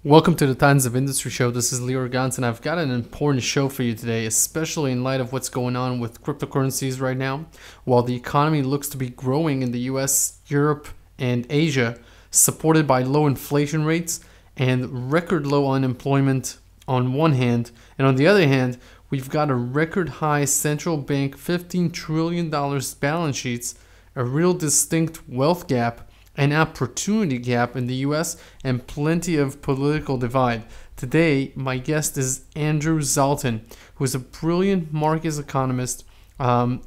Welcome to the Titans of Industry Show. This is Leo Gantz, and I've got an important show for you today, especially in light of what's going on with cryptocurrencies right now. While the economy looks to be growing in the US, Europe, and Asia, supported by low inflation rates and record low unemployment on one hand, and on the other hand, we've got a record high central bank $15 trillion balance sheets, a real distinct wealth gap, an opportunity gap in the US, and plenty of political divide. Today, my guest is Andrew Zatlin, who is a brilliant markets economist.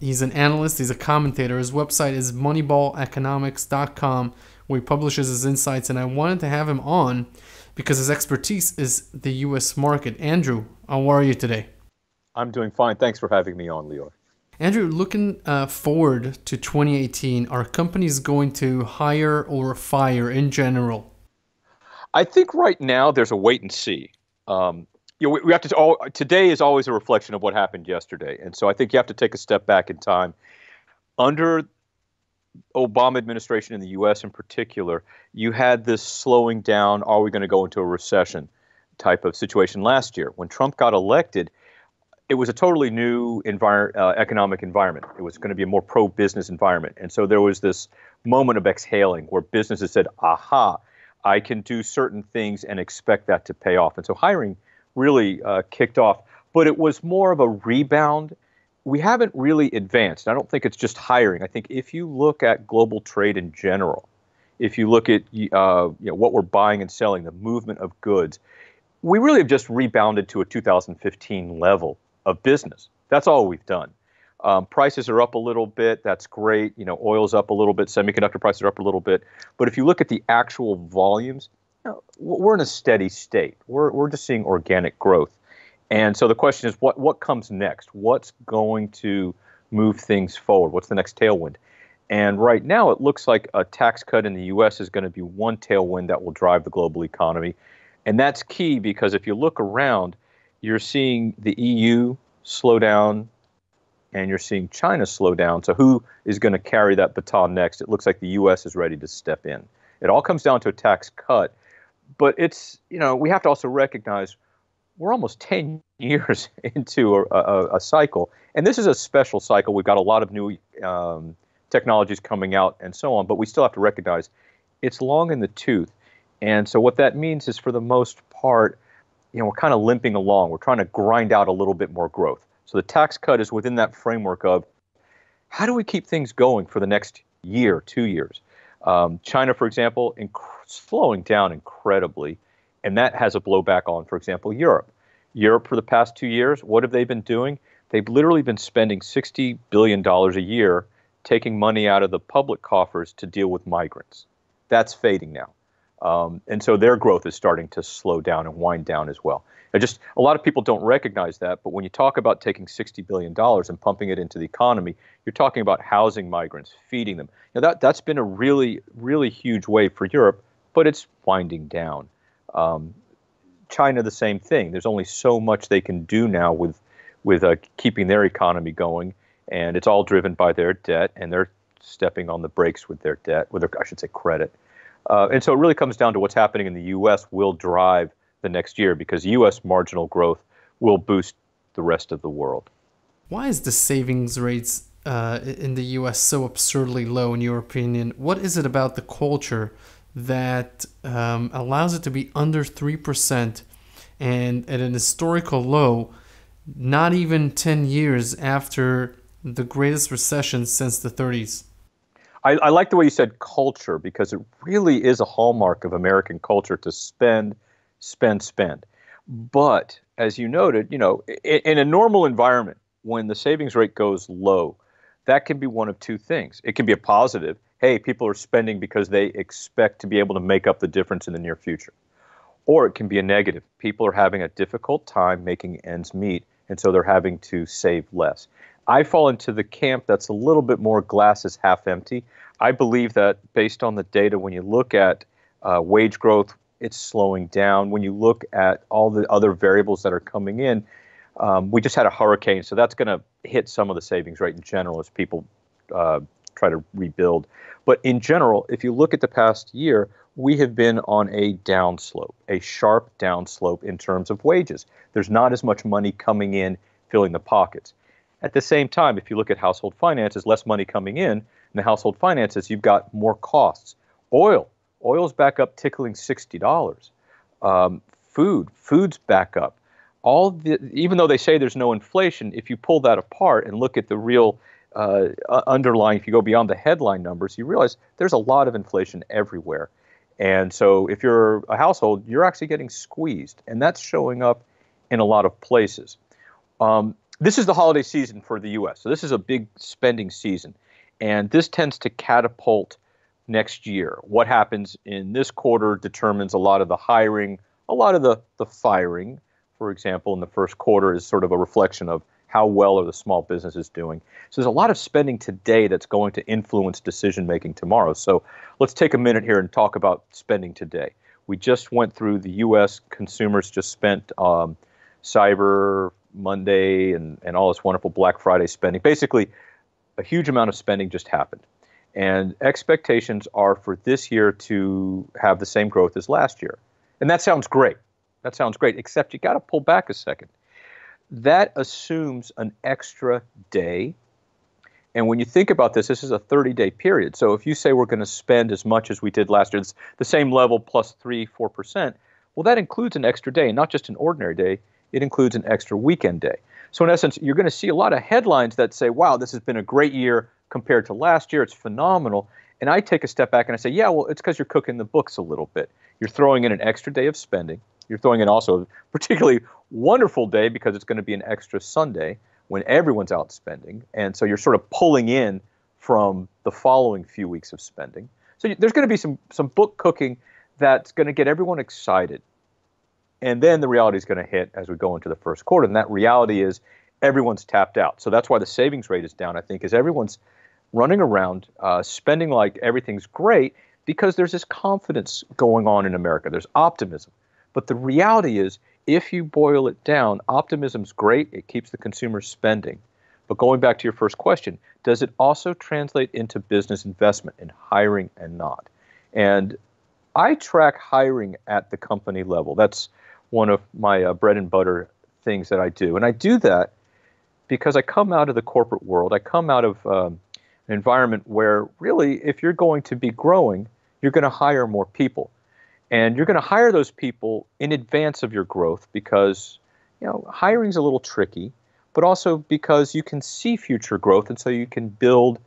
He's an analyst, he's a commentator. His website is moneyballeconomics.com, where he publishes his insights, and I wanted to have him on because his expertise is the US market. Andrew, how are you today? I'm doing fine. Thanks for having me on, Leo. Andrew, looking forward to 2018, are companies going to hire or fire in general? I think right now there's a wait and see. We have to. Today is always a reflection of what happened yesterday, and so I think you have to take a step back in time. Under Obama administration in the U.S. in particular, you had this slowing down. Are we going to go into a recession type of situation last year? When Trump got elected, it was a totally new economic environment. It was going to be a more pro-business environment. And so there was this moment of exhaling where businesses said, aha, I can do certain things and expect that to pay off. And so hiring really kicked off. But it was more of a rebound. We haven't really advanced. I don't think it's just hiring. I think if you look at global trade in general, if you look at what we're buying and selling, the movement of goods, we really have just rebounded to a 2015 level of business. That's all we've done. Prices are up a little bit. That's great. Oil's up a little bit. Semiconductor prices are up a little bit. But if you look at the actual volumes, we're in a steady state. We're just seeing organic growth. And so the question is, what comes next? What's going to move things forward? What's the next tailwind? And right now, it looks like a tax cut in the U.S. is going to be one tailwind that will drive the global economy. And that's key because if you look around, you're seeing the EU slow down and you're seeing China slow down. So who is going to carry that baton next? It looks like the U.S. is ready to step in. It all comes down to a tax cut. But we have to also recognize we're almost 10 years into a cycle. And this is a special cycle. We've got a lot of new technologies coming out and so on. But we still have to recognize it's long in the tooth. And so what that means is for the most part, we're kind of limping along. We're trying to grind out a little bit more growth. So the tax cut is within that framework of how do we keep things going for the next year, 2 years? China, for example, slowing down incredibly, and that has a blowback on, for example, Europe. Europe for the past 2 years, what have they been doing? They've literally been spending $60 billion a year taking money out of the public coffers to deal with migrants. That's fading now. And so their growth is starting to slow down and wind down as well. A lot of people don't recognize that, but when you talk about taking $60 billion and pumping it into the economy, you're talking about housing migrants, feeding them. That's been a really, really huge wave for Europe, but it's winding down. China, the same thing. There's only so much they can do now with keeping their economy going, and it's all driven by their debt, and they're stepping on the brakes with their debt, I should say credit. And so it really comes down to what's happening in the U.S. will drive the next year because U.S. marginal growth will boost the rest of the world. Why is the savings rates in the U.S. so absurdly low, in your opinion? What is it about the culture that allows it to be under 3% and at an historical low, not even 10 years after the greatest recession since the 30s? I like the way you said culture because it really is a hallmark of American culture to spend, spend, spend. But as you noted, in a normal environment, when the savings rate goes low, that can be one of two things. It can be a positive. Hey, people are spending because they expect to be able to make up the difference in the near future. Or it can be a negative. People are having a difficult time making ends meet, and so they're having to save less. I fall into the camp that's a little bit more glass is half empty. I believe that based on the data, when you look at wage growth, it's slowing down. When you look at all the other variables that are coming in, we just had a hurricane, so that's going to hit some of the savings rate in general as people try to rebuild. But in general, if you look at the past year, we have been on a downslope, a sharp downslope in terms of wages. There's not as much money coming in, filling the pockets. At the same time, if you look at household finances, less money coming in the household finances, you've got more costs. Oil's back up tickling $60. Food's back up. Even though they say there's no inflation, if you pull that apart and look at the real underlying, if you go beyond the headline numbers, you realize there's a lot of inflation everywhere. And so if you're a household, you're actually getting squeezed, and that's showing up in a lot of places. This is the holiday season for the U.S., so this is a big spending season, and this tends to catapult next year. What happens in this quarter determines a lot of the hiring, a lot of the firing. For example, in the first quarter is sort of a reflection of how well are the small businesses doing. So there's a lot of spending today that's going to influence decision-making tomorrow. So let's take a minute here and talk about spending today. We just went through the U.S. consumers just spent Cyber Monday and all this wonderful Black Friday spending. Basically, a huge amount of spending just happened. And expectations are for this year to have the same growth as last year. And that sounds great. That sounds great, except you got to pull back a second. That assumes an extra day. And when you think about this, this is a 30-day period. So if you say we're going to spend as much as we did last year, it's the same level plus 3-4%, well, that includes an extra day, not just an ordinary day. It includes an extra weekend day. So in essence, you're going to see a lot of headlines that say, wow, this has been a great year compared to last year. It's phenomenal. And I take a step back and I say, yeah, well, it's because you're cooking the books a little bit. You're throwing in an extra day of spending. You're throwing in also a particularly wonderful day because it's going to be an extra Sunday when everyone's out spending. And so you're sort of pulling in from the following few weeks of spending. So there's going to be some book cooking that's going to get everyone excited. And then the reality is going to hit as we go into the first quarter. And that reality is everyone's tapped out. So that's why the savings rate is down, I think, is everyone's running around spending like everything's great because there's this confidence going on in America. There's optimism. But the reality is, if you boil it down, optimism's great. It keeps the consumer spending. But going back to your first question, does it also translate into business investment in hiring and not? And I track hiring at the company level. That's one of my bread and butter things that I do. And I do that because I come out of the corporate world. I come out of an environment where really, if you're going to be growing, you're going to hire more people. And you're going to hire those people in advance of your growth because, hiring's a little tricky, but also because you can see future growth, and so you can build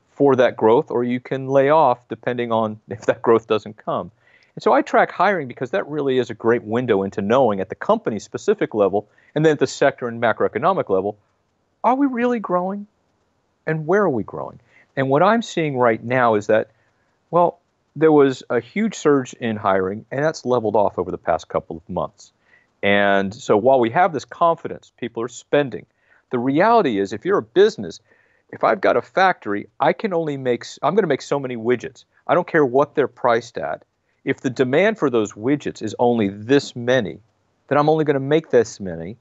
for that growth, or you can lay off depending on if that growth doesn't come. And so I track hiring because that really is a great window into knowing at the company specific level, and then at the sector and macroeconomic level, are we really growing? And where are we growing? And what I'm seeing right now is that, well, there was a huge surge in hiring, and that's leveled off over the past couple of months. And so while we have this confidence, people are spending. The reality is, if you're a business, if I've got a factory, I'm going to make so many widgets. I don't care what they're priced at. If the demand for those widgets is only this many, then I'm only going to make this many,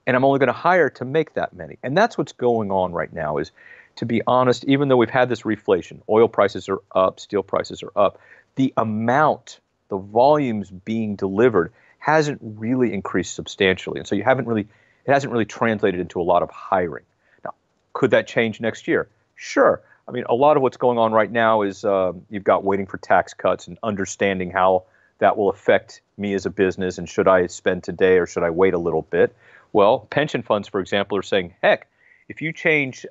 and I'm only going to hire to make that many. And that's what's going on right now is, to be honest, even though we've had this reflation, oil prices are up, steel prices are up, the amount, the volumes being delivered hasn't really increased substantially. And so it hasn't really translated into a lot of hiring. Now, could that change next year? Sure. I mean, a lot of what's going on right now is you've got waiting for tax cuts and understanding how that will affect me as a business, and should I spend today or should I wait a little bit? Well, pension funds, for example, are saying, heck, if you change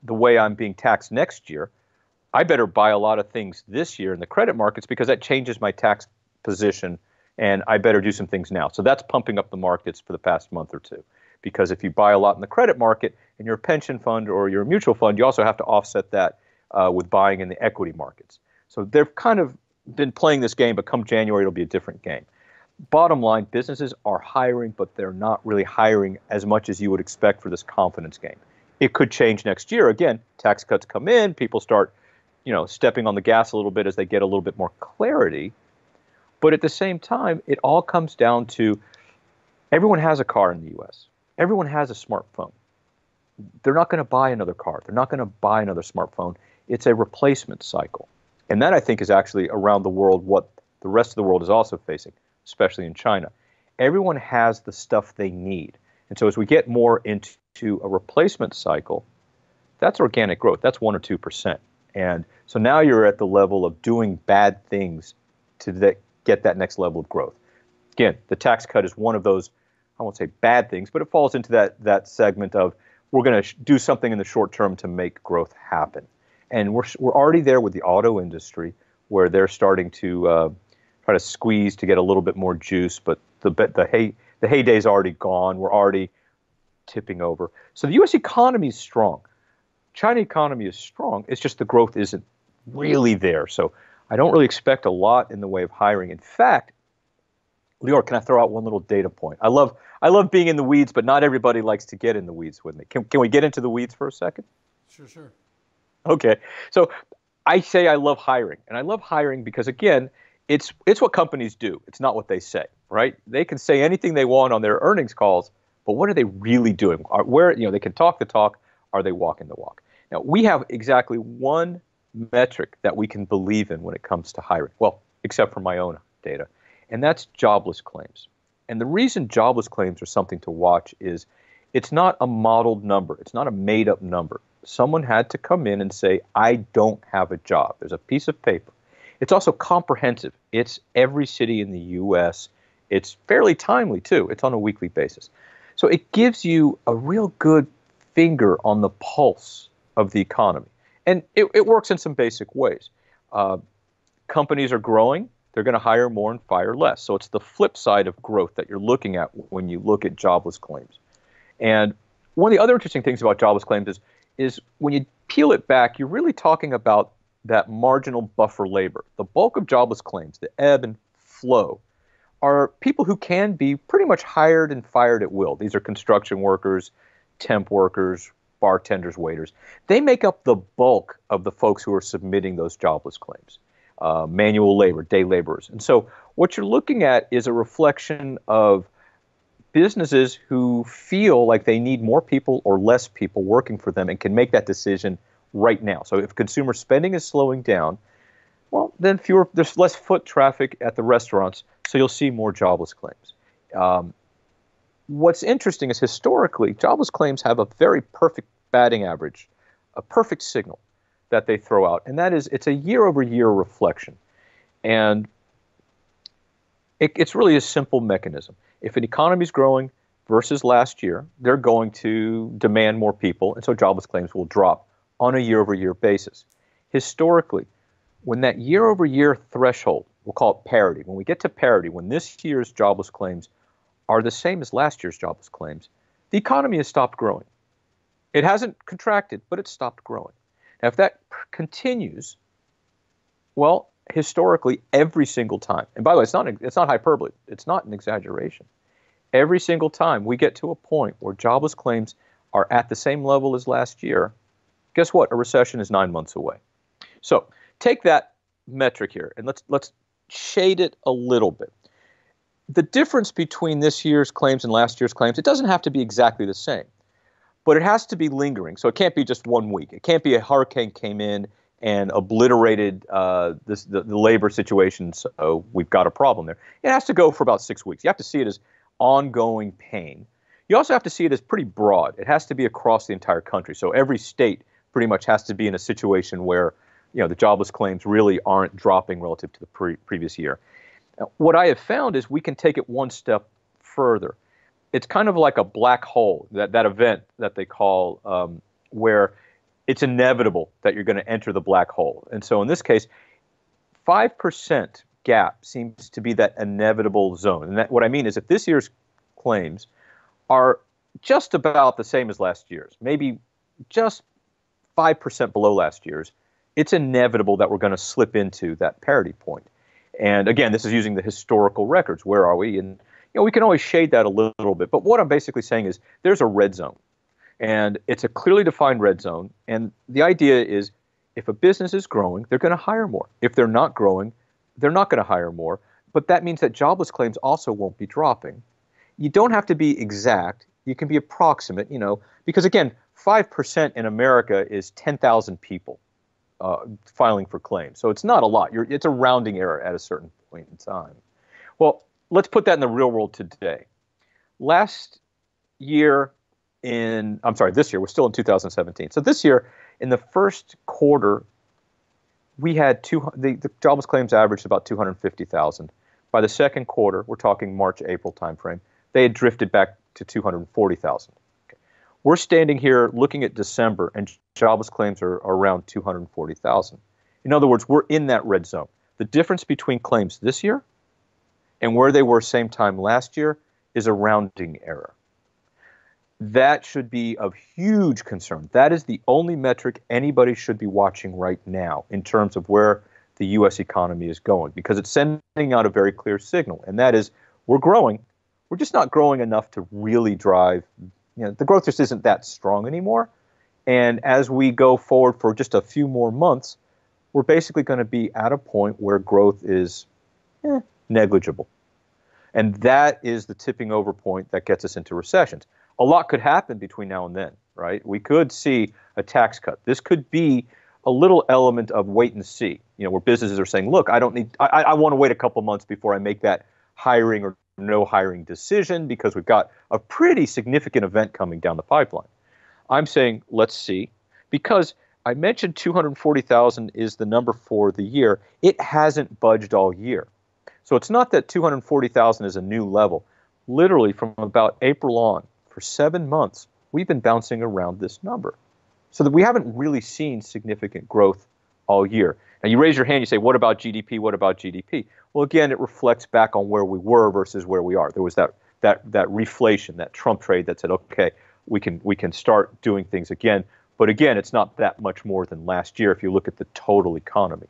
the way I'm being taxed next year, I better buy a lot of things this year in the credit markets because that changes my tax position, and I better do some things now. So that's pumping up the markets for the past month or two. Because if you buy a lot in the credit market and you're a pension fund or you're a mutual fund, you also have to offset that with buying in the equity markets. So they've kind of been playing this game, but come January, it'll be a different game. Bottom line, businesses are hiring, but they're not really hiring as much as you would expect for this confidence game. It could change next year. Again, tax cuts come in, people start, stepping on the gas a little bit as they get a little bit more clarity. But at the same time, it all comes down to everyone has a car in the U.S. Everyone has a smartphone. They're not going to buy another car. They're not going to buy another smartphone. It's a replacement cycle. And that, I think, is actually around the world what the rest of the world is also facing, especially in China. Everyone has the stuff they need. And so as we get more into a replacement cycle, that's organic growth. That's 1 or 2%. And so now you're at the level of doing bad things to get that next level of growth. Again, the tax cut is one of those, I won't say bad things, but it falls into that segment of we're going to do something in the short term to make growth happen. And we're already there with the auto industry, where they're starting to try to squeeze to get a little bit more juice, but the heyday's already gone. We're already tipping over. So the U.S. economy is strong. China economy is strong. It's just the growth isn't really there. So I don't really expect a lot in the way of hiring. In fact, Lior, can I throw out one little data point? I love being in the weeds, but not everybody likes to get in the weeds with me. Can we get into the weeds for a second? Sure. Okay. So I say I love hiring, and I love hiring because, again, it's what companies do. It's not what they say, right? They can say anything they want on their earnings calls, but what are they really doing? They can talk the talk. Are they walking the walk? Now, we have exactly one metric that we can believe in when it comes to hiring. Well, except for my own data, and that's jobless claims. And the reason jobless claims are something to watch is it's not a modeled number. It's not a made-up number. Someone had to come in and say, I don't have a job. There's a piece of paper. It's also comprehensive. It's every city in the U.S. It's fairly timely, too. It's on a weekly basis. So it gives you a real good finger on the pulse of the economy. And it works in some basic ways. Companies are growing. They're going to hire more and fire less. So it's the flip side of growth that you're looking at when you look at jobless claims. And one of the other interesting things about jobless claims is when you peel it back, you're really talking about that marginal buffer labor. The bulk of jobless claims, the ebb and flow, are people who can be pretty much hired and fired at will. These are construction workers, temp workers, bartenders, waiters. They make up the bulk of the folks who are submitting those jobless claims. Manual labor, day laborers. And so what you're looking at is a reflection of businesses who feel like they need more people or less people working for them and can make that decision right now. So if consumer spending is slowing down, well, then there's less foot traffic at the restaurants, so you'll see more jobless claims. What's interesting is historically, jobless claims have a very perfect batting average, a perfect signal that they throw out, and that is it's a year-over-year reflection. And it's really a simple mechanism. If an economy is growing versus last year, they're going to demand more people, and so jobless claims will drop on a year-over-year basis. Historically, when that year-over-year threshold, we'll call it parity, when we get to parity, when this year's jobless claims are the same as last year's jobless claims, the economy has stopped growing. It hasn't contracted, but it's stopped growing. Now, if that continues, well, historically, every single time, and by the way, it's not hyperbole, it's not an exaggeration. Every single time we get to a point where jobless claims are at the same level as last year, guess what? A recession is 9 months away. So take that metric here and let's shade it a little bit. The difference between this year's claims and last year's claims, it doesn't have to be exactly the same, but it has to be lingering. So it can't be just 1 week. It can't be a hurricane came in and obliterated the labor situation, so we've got a problem there. It has to go for about 6 weeks. You have to see it as ongoing pain. You also have to see it as pretty broad. It has to be across the entire country. So every state pretty much has to be in a situation where the jobless claims really aren't dropping relative to the previous year. Now, what I have found is we can take it one step further. It's kind of like a black hole, that event that they call where it's inevitable that you're going to enter the black hole. And so in this case, 5% gap seems to be that inevitable zone. And what I mean is if this year's claims are just about the same as last year's, maybe just 5% below last year's, it's inevitable that we're going to slip into that parity point. And again, this is using the historical records. Where are we? And we can always shade that a little bit. But what I'm basically saying is there's a red zone. And it's a clearly defined red zone. And the idea is if a business is growing, they're going to hire more. If they're not growing, they're not going to hire more. But that means that jobless claims also won't be dropping. You don't have to be exact. You can be approximate, because again, 5% in America is 10,000 people. filing for claims. So it's not a lot. It's a rounding error at a certain point in time. Well, let's put that in the real world today. This year, we're still in 2017. So this year, in the first quarter, we had the jobless claims averaged about 250,000. By the second quarter, we're talking March, April timeframe, they had drifted back to 240,000. Okay. We're standing here looking at December, and jobless claims are around 240,000. In other words, we're in that red zone. The difference between claims this year and where they were same time last year is a rounding error. That should be of huge concern. That is the only metric anybody should be watching right now in terms of where the U.S. economy is going, because it's sending out a very clear signal, and that is we're growing. We're just not growing enough to really drive, the growth just isn't that strong anymore. And as we go forward for just a few more months, we're basically going to be at a point where growth is negligible. And that is the tipping over point that gets us into recessions. A lot could happen between now and then, right? We could see a tax cut. This could be a little element of wait and see, where businesses are saying, look, I want to wait a couple months before I make that hiring or no hiring decision because we've got a pretty significant event coming down the pipeline. I'm saying, let's see, because I mentioned 240,000 is the number for the year. It hasn't budged all year. So it's not that 240,000 is a new level. Literally from about April on, for 7 months, we've been bouncing around this number. So that we haven't really seen significant growth all year. Now you raise your hand, you say, what about GDP? What about GDP? Well, again, it reflects back on where we were versus where we are. There was that reflation, that Trump trade that said, okay, we can start doing things again. But again, it's not that much more than last year if you look at the total economy.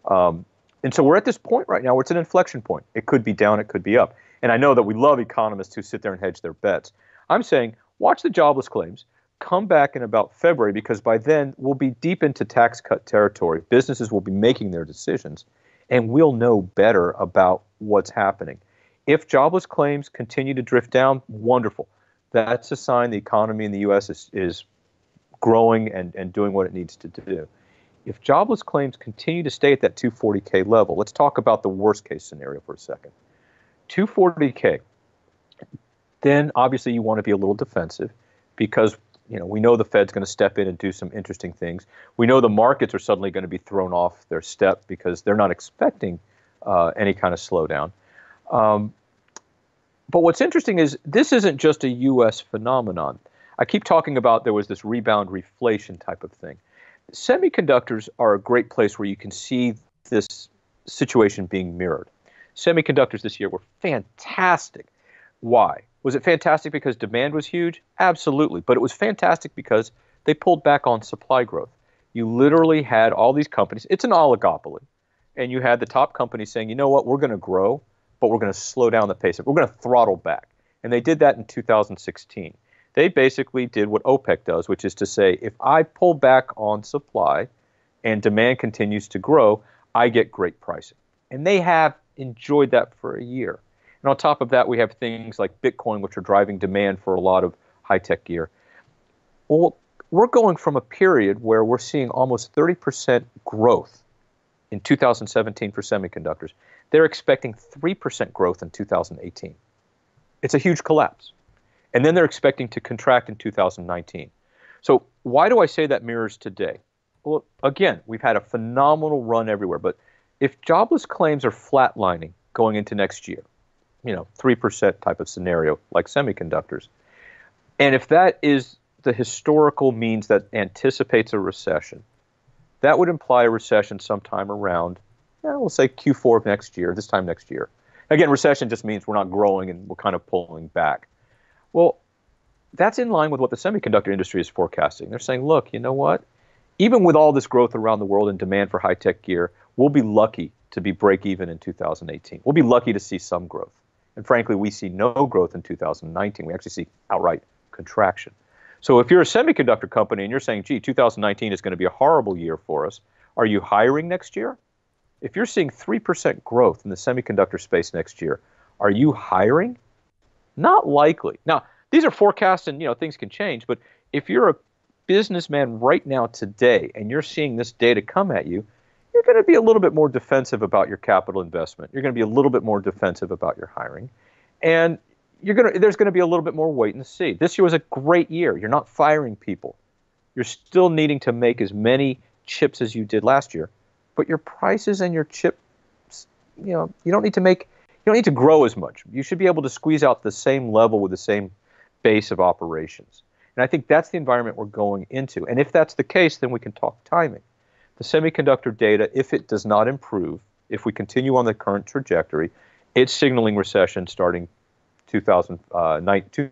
And so we're at this point right now where it's an inflection point. It could be down, it could be up. And I know that we love economists who sit there and hedge their bets. I'm saying, watch the jobless claims, come back in about February, because by then we'll be deep into tax cut territory. Businesses will be making their decisions, and we'll know better about what's happening. If jobless claims continue to drift down, wonderful. That's a sign the economy in the U.S. is growing and doing what it needs to do. If jobless claims continue to stay at that 240K level, let's talk about the worst case scenario for a second. 240K, then obviously you want to be a little defensive because we know the Fed's going to step in and do some interesting things. We know the markets are suddenly going to be thrown off their step because they're not expecting any kind of slowdown. But what's interesting is this isn't just a U.S. phenomenon. I keep talking about there was this rebound reflation type of thing. Semiconductors are a great place where you can see this situation being mirrored. Semiconductors this year were fantastic. Why? Was it fantastic because demand was huge? Absolutely. But it was fantastic because they pulled back on supply growth. You literally had all these companies. It's an oligopoly. And you had the top companies saying, you know what, we're going to grow, but we're going to slow down the pace. We're going to throttle back. And they did that in 2016. They basically did what OPEC does, which is to say, if I pull back on supply and demand continues to grow, I get great pricing. And they have enjoyed that for a year. And on top of that, we have things like Bitcoin, which are driving demand for a lot of high-tech gear. Well, we're going from a period where we're seeing almost 30% growth in 2017 for semiconductors. They're expecting 3% growth in 2018. It's a huge collapse. And then they're expecting to contract in 2019. So why do I say that mirrors today? Well, again, we've had a phenomenal run everywhere. But if jobless claims are flatlining going into next year, 3% type of scenario like semiconductors, and if that is the historical means that anticipates a recession, that would imply a recession sometime around, we'll say Q4 of next year, this time next year. Again, recession just means we're not growing and we're kind of pulling back. Well, that's in line with what the semiconductor industry is forecasting. They're saying, look, you know what? Even with all this growth around the world and demand for high-tech gear, we'll be lucky to be break-even in 2018. We'll be lucky to see some growth. And frankly, we see no growth in 2019. We actually see outright contraction. So if you're a semiconductor company and you're saying, gee, 2019 is going to be a horrible year for us, are you hiring next year? If you're seeing 3% growth in the semiconductor space next year, are you hiring? Not likely. Now, these are forecasts and things can change, but if you're businessman right now today, and you're seeing this data come at you, you're going to be a little bit more defensive about your capital investment. You're going to be a little bit more defensive about your hiring. And there's going to be a little bit more wait and see. This year was a great year. You're not firing people. You're still needing to make as many chips as you did last year, but your prices and your chips, you don't need to grow as much. You should be able to squeeze out the same level with the same base of operations. And I think that's the environment we're going into. And if that's the case, then we can talk timing. The semiconductor data, if it does not improve, if we continue on the current trajectory, it's signaling recession starting 2018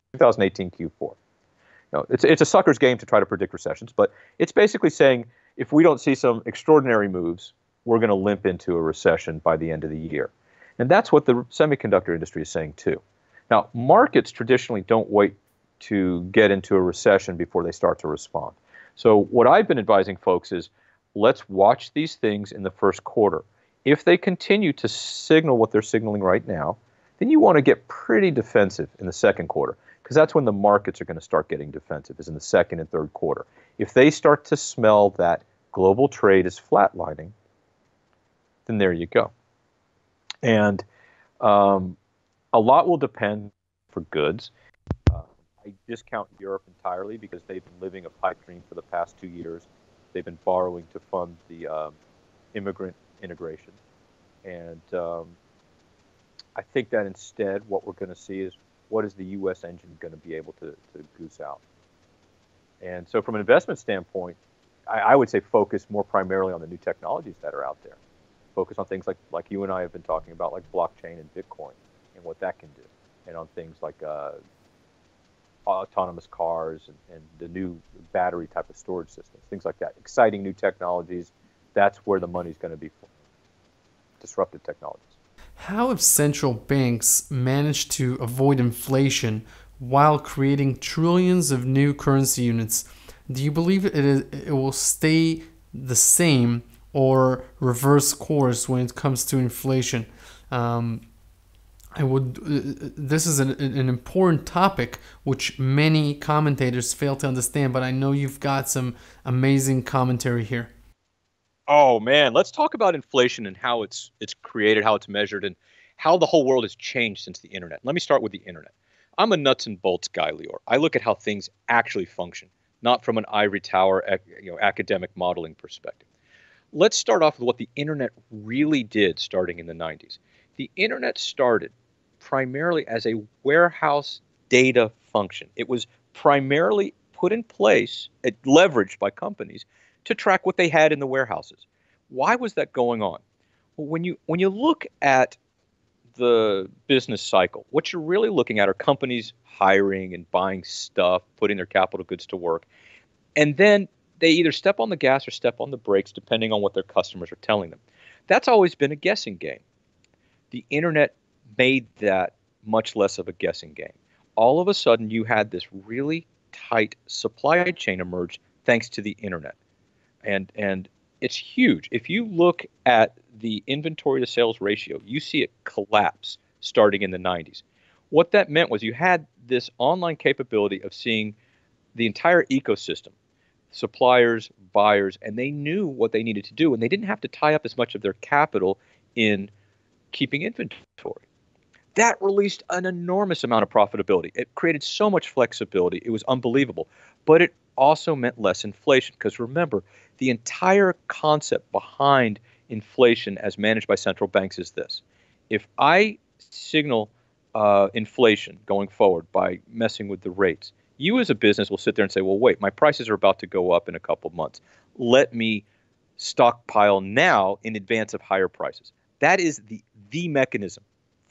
Q4. It's a sucker's game to try to predict recessions, but it's basically saying if we don't see some extraordinary moves, we're going to limp into a recession by the end of the year. And that's what the semiconductor industry is saying too. Now, markets traditionally don't wait to get into a recession before they start to respond. So what I've been advising folks is let's watch these things in the first quarter. If they continue to signal what they're signaling right now, then you want to get pretty defensive in the second quarter, because that's when the markets are going to start getting defensive, is in the second and third quarter. If they start to smell that global trade is flatlining, then there you go. And a lot will depend for goods. I discount Europe entirely because they've been living a pipe dream for the past 2 years. They've been borrowing to fund the immigrant integration. And I think that instead what we're going to see is what is the U.S. engine going to be able to goose out. And so from an investment standpoint, I would say focus more primarily on the new technologies that are out there. Focus on things like you and I have been talking about, like blockchain and Bitcoin and what that can do, and on things like autonomous cars and the new battery type of storage systems, things like that. Exciting new technologies, that's where the money's going to be for. Disruptive technologies. How have central banks managed to avoid inflation while creating trillions of new currency units? Do you believe it will stay the same or reverse course when it comes to inflation? This is an important topic which many commentators fail to understand, but I know you've got some amazing commentary here. Oh man, let's talk about inflation and how it's created, how it's measured, and how the whole world has changed since the internet. Let me start with the internet. I'm a nuts and bolts guy, Lior. I look at how things actually function, not from an ivory tower, academic modeling perspective. Let's start off with what the internet really did starting in the 90s. The internet started primarily as a warehouse data function. It was primarily put in place, leveraged by companies to track what they had in the warehouses. Why was that going on? Well, when you look at the business cycle, what you're really looking at are companies hiring and buying stuff, putting their capital goods to work, and then they either step on the gas or step on the brakes depending on what their customers are telling them. That's always been a guessing game. The internet made that much less of a guessing game. All of a sudden, you had this really tight supply chain emerge thanks to the internet. And it's huge. If you look at the inventory to sales ratio, you see it collapse starting in the 90s. What that meant was you had this online capability of seeing the entire ecosystem, suppliers, buyers, and they knew what they needed to do, and they didn't have to tie up as much of their capital in keeping inventory. That released an enormous amount of profitability. It created so much flexibility. It was unbelievable. But it also meant less inflation, because remember, the entire concept behind inflation as managed by central banks is this. If I signal inflation going forward by messing with the rates, you as a business will sit there and say, well, wait, my prices are about to go up in a couple of months. Let me stockpile now in advance of higher prices. That is the mechanism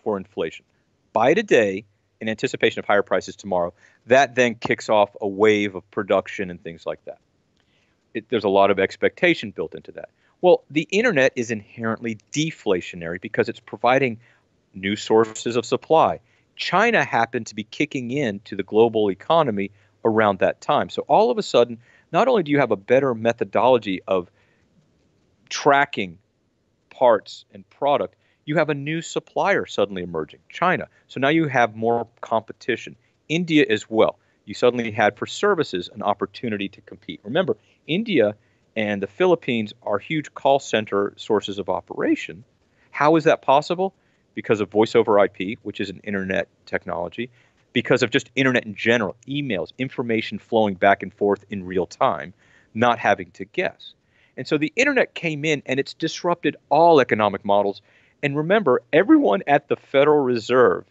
for inflation. Buy today in anticipation of higher prices tomorrow. That then kicks off a wave of production and things like that. There's a lot of expectation built into that. Well, the internet is inherently deflationary because it's providing new sources of supply. China happened to be kicking into the global economy around that time. So all of a sudden, not only do you have a better methodology of tracking parts and product, you have a new supplier suddenly emerging, China. So now you have more competition. India as well. you suddenly had for services an opportunity to compete. Remember, India and the Philippines are huge call center sources of operation. How is that possible? Because of voice over IP, which is an internet technology, because of just internet in general, emails, information flowing back and forth in real time, not having to guess. And so the internet came in and it's disrupted all economic models. And remember, everyone at the Federal Reserve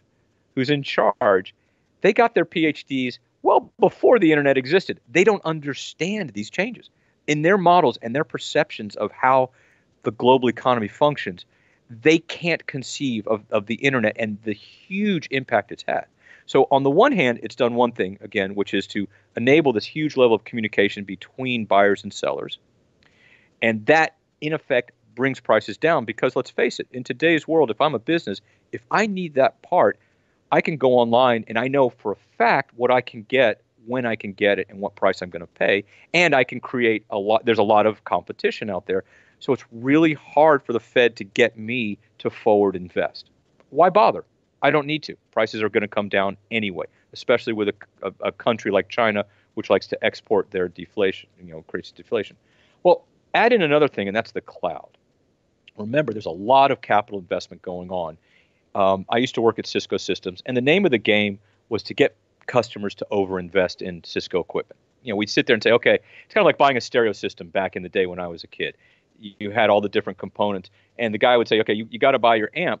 who's in charge, they got their PhDs well before the internet existed. They don't understand these changes. In their models and their perceptions of how the global economy functions, they can't conceive of the internet and the huge impact it's had. So on the one hand, it's done one thing, again, which is to enable this huge level of communication between buyers and sellers. And that, in effect, brings prices down because, let's face it, in today's world, if I'm a business, if I need that part, I can go online and I know for a fact what I can get, when I can get it, and what price I'm going to pay. And I can create a lot. There's a lot of competition out there. So it's really hard for the Fed to get me to forward invest. Why bother? I don't need to. Prices are going to come down anyway, especially with a country like China, which likes to export their deflation, creates deflation. Well, add in another thing, and that's the cloud. Remember, there's a lot of capital investment going on. I used to work at Cisco Systems, and the name of the game was to get customers to overinvest in Cisco equipment. We'd sit there and say, okay, it's kind of like buying a stereo system back in the day when I was a kid. You had all the different components, and the guy would say, okay, you got to buy your amp.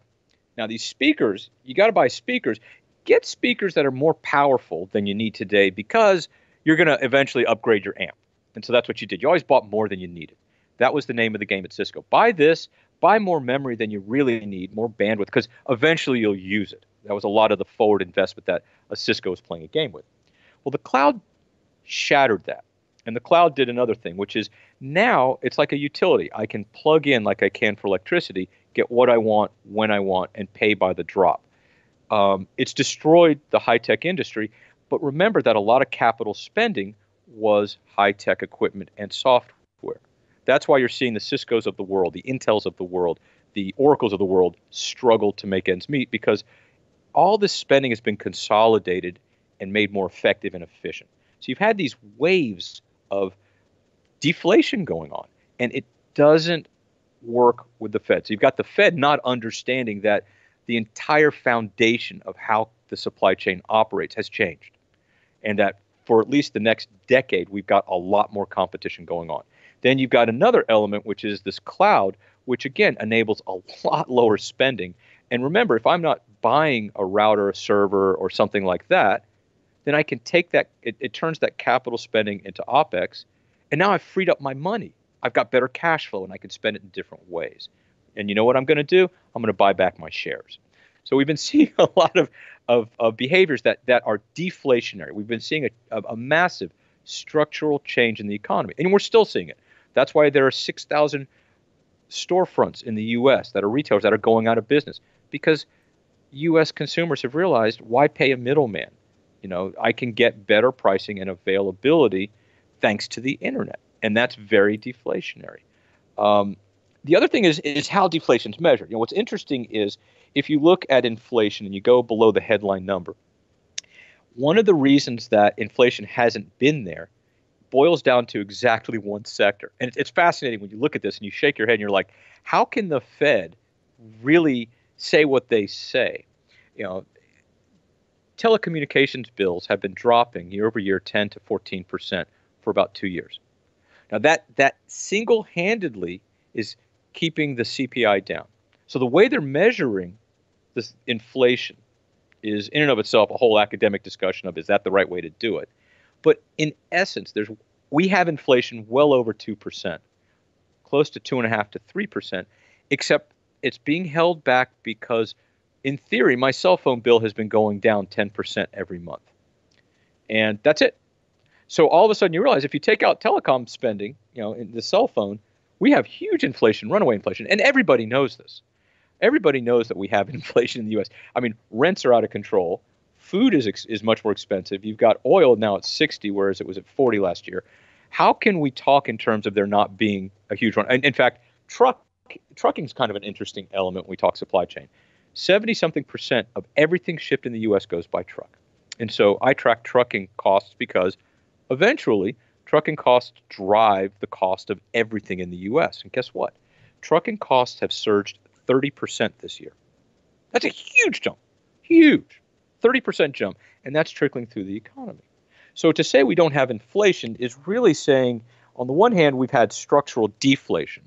Now, these speakers, you got to buy speakers. Get speakers that are more powerful than you need today because you're going to eventually upgrade your amp. And so that's what you did. You always bought more than you needed. That was the name of the game at Cisco. Buy this, buy more memory than you really need, more bandwidth, because eventually you'll use it. That was a lot of the forward investment that a Cisco was playing a game with. Well, the cloud shattered that. And the cloud did another thing, which is now it's like a utility. I can plug in like I can for electricity, get what I want, when I want, and pay by the drop. It's destroyed the high-tech industry, but remember that a lot of capital spending was high-tech equipment and software. That's why you're seeing the Ciscos of the world, the Intels of the world, the Oracles of the world struggle to make ends meet because all this spending has been consolidated and made more effective and efficient. So you've had these waves of deflation going on, and it doesn't work with the Fed. So you've got the Fed not understanding that the entire foundation of how the supply chain operates has changed, and that for at least the next decade, we've got a lot more competition going on. Then you've got another element, which is this cloud, which again enables a lot lower spending. And remember, if I'm not buying a router, a server, or something like that, then I can take that, it turns that capital spending into OPEX, and now I've freed up my money. I've got better cash flow, and I can spend it in different ways. And you know what I'm going to do? I'm going to buy back my shares. So we've been seeing a lot of behaviors that are deflationary. We've been seeing a massive structural change in the economy, and we're still seeing it. That's why there are 6,000 storefronts in the U.S. that are retailers that are going out of business because U.S. consumers have realized, why pay a middleman? I can get better pricing and availability thanks to the internet, and that's very deflationary. The other thing is how deflation is measured. What's interesting is if you look at inflation and you go below the headline number, one of the reasons that inflation hasn't been there boils down to exactly one sector. And it's fascinating when you look at this and you shake your head and you're like, how can the Fed really say what they say? Telecommunications bills have been dropping year over year 10 to 14% for about 2 years. Now that single-handedly is keeping the CPI down. So the way they're measuring this inflation is in and of itself a whole academic discussion of, is that the right way to do it? But in essence, we have inflation well over 2%, close to 2.5% to 3%, except it's being held back because, in theory, my cell phone bill has been going down 10% every month. And that's it. So all of a sudden you realize if you take out telecom spending, in the cell phone, we have huge inflation, runaway inflation. And everybody knows this. Everybody knows that we have inflation in the U.S. I mean, rents are out of control. Food is much more expensive. You've got oil now at 60, whereas it was at 40 last year. How can we talk in terms of there not being a huge run? And in fact, trucking is kind of an interesting element when we talk supply chain. 70-something% of everything shipped in the U.S. goes by truck. And so I track trucking costs because eventually trucking costs drive the cost of everything in the US. And guess what? Trucking costs have surged 30% this year. That's a huge jump. Huge. 30% jump. And that's trickling through the economy. So to say we don't have inflation is really saying, on the one hand, we've had structural deflation.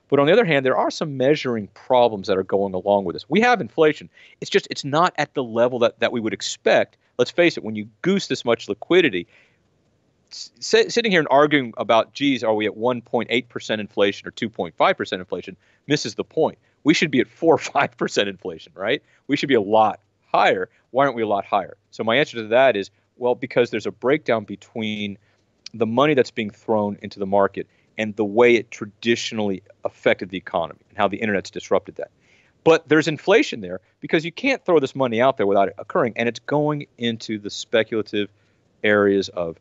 But on the other hand, there are some measuring problems that are going along with this. We have inflation. It's not at the level that we would expect. Let's face it, when you goose this much liquidity, sitting here and arguing about, geez, are we at 1.8% inflation or 2.5% inflation, misses the point. We should be at 4 or 5% inflation, right? We should be a lot higher. Why aren't we a lot higher? So my answer to that is, well, because there's a breakdown between the money that's being thrown into the market and the way it traditionally affected the economy and how the internet's disrupted that. But there's inflation there because you can't throw this money out there without it occurring, and it's going into the speculative areas of